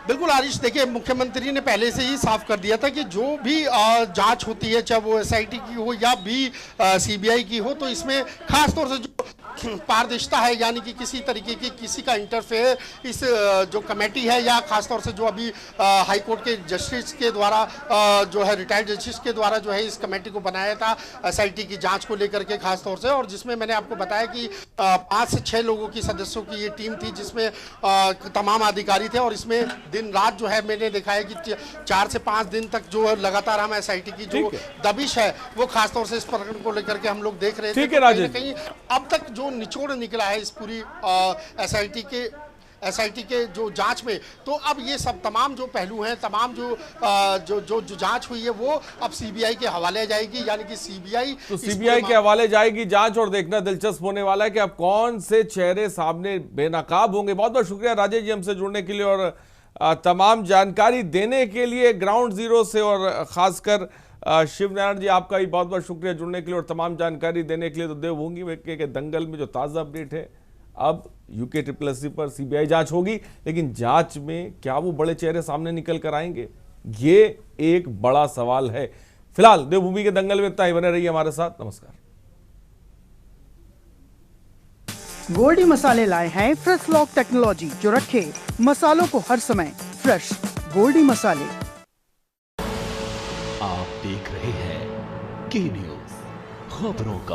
बिल्कुल आरिश, देखिए मुख्यमंत्री ने पहले से ही साफ कर दिया था कि जो भी जांच होती है, चाहे वो एसआईटी की हो या भी सीबीआई की हो, तो इसमें खास तौर से जो पारदर्शिता है, यानी कि किसी तरीके की किसी का इंटरफेयर इस जो कमेटी है या खासतौर से जो अभी हाई कोर्ट के जस्टिस के द्वारा जो है रिटायर्ड जस्टिस के द्वारा जो है इस कमेटी को बनाया था एसआईटी की जांच को लेकर के खास तौर से, और जिसमें मैंने आपको बताया कि 5 से 6 लोगों की सदस्यों की ये टीम थी, जिसमें तमाम अधिकारी थे। और इसमें दिन रात जो है मैंने देखा है कि 4 से 5 दिन तक जो है लगातार हम एसआईटी की जो दबिश है वो खासतौर से इस प्रकरण को लेकर के हम लोग देख रहे थे। कहीं अब तक जो निचोड़ निकला है इस पूरी एसआईटी के जो जांच में, तो अब ये सब तमाम जो पहलू हैं, तमाम जो जांच हुई है वो अब सीबीआई के हवाले जाएगी, यानी कि सीबीआई के हवाले जाएगी जांच। और देखना दिलचस्प होने वाला है कि अब कौन से चेहरे सामने बेनकाब होंगे। बहुत बहुत शुक्रिया राजेश जी हमसे जुड़ने के लिए और तमाम जानकारी देने के लिए ग्राउंड जीरो से, और खासकर शिव नारायण जी आपका भी बहुत बहुत शुक्रिया जुड़ने के लिए और तमाम जानकारी देने के लिए। तो देवभूमि के दंगल में जो ताज़ा अपडेट है, अब यूके SSSC पर सीबीआई जांच होगी, लेकिन जांच में क्या वो बड़े चेहरे सामने निकल कर आएंगे, ये एक बड़ा सवाल है। फिलहाल देवभूमि के दंगल में इतना ही, बने रहिए हमारे साथ। नमस्कार। गोल्डी मसाले लाए हैं फ्रेश लॉक टेक्नोलॉजी, जो रखे मसालों को हर समय फ्रेश। गोल्डी मसाले। आप देख रहे हैं के न्यूज़, खबरों का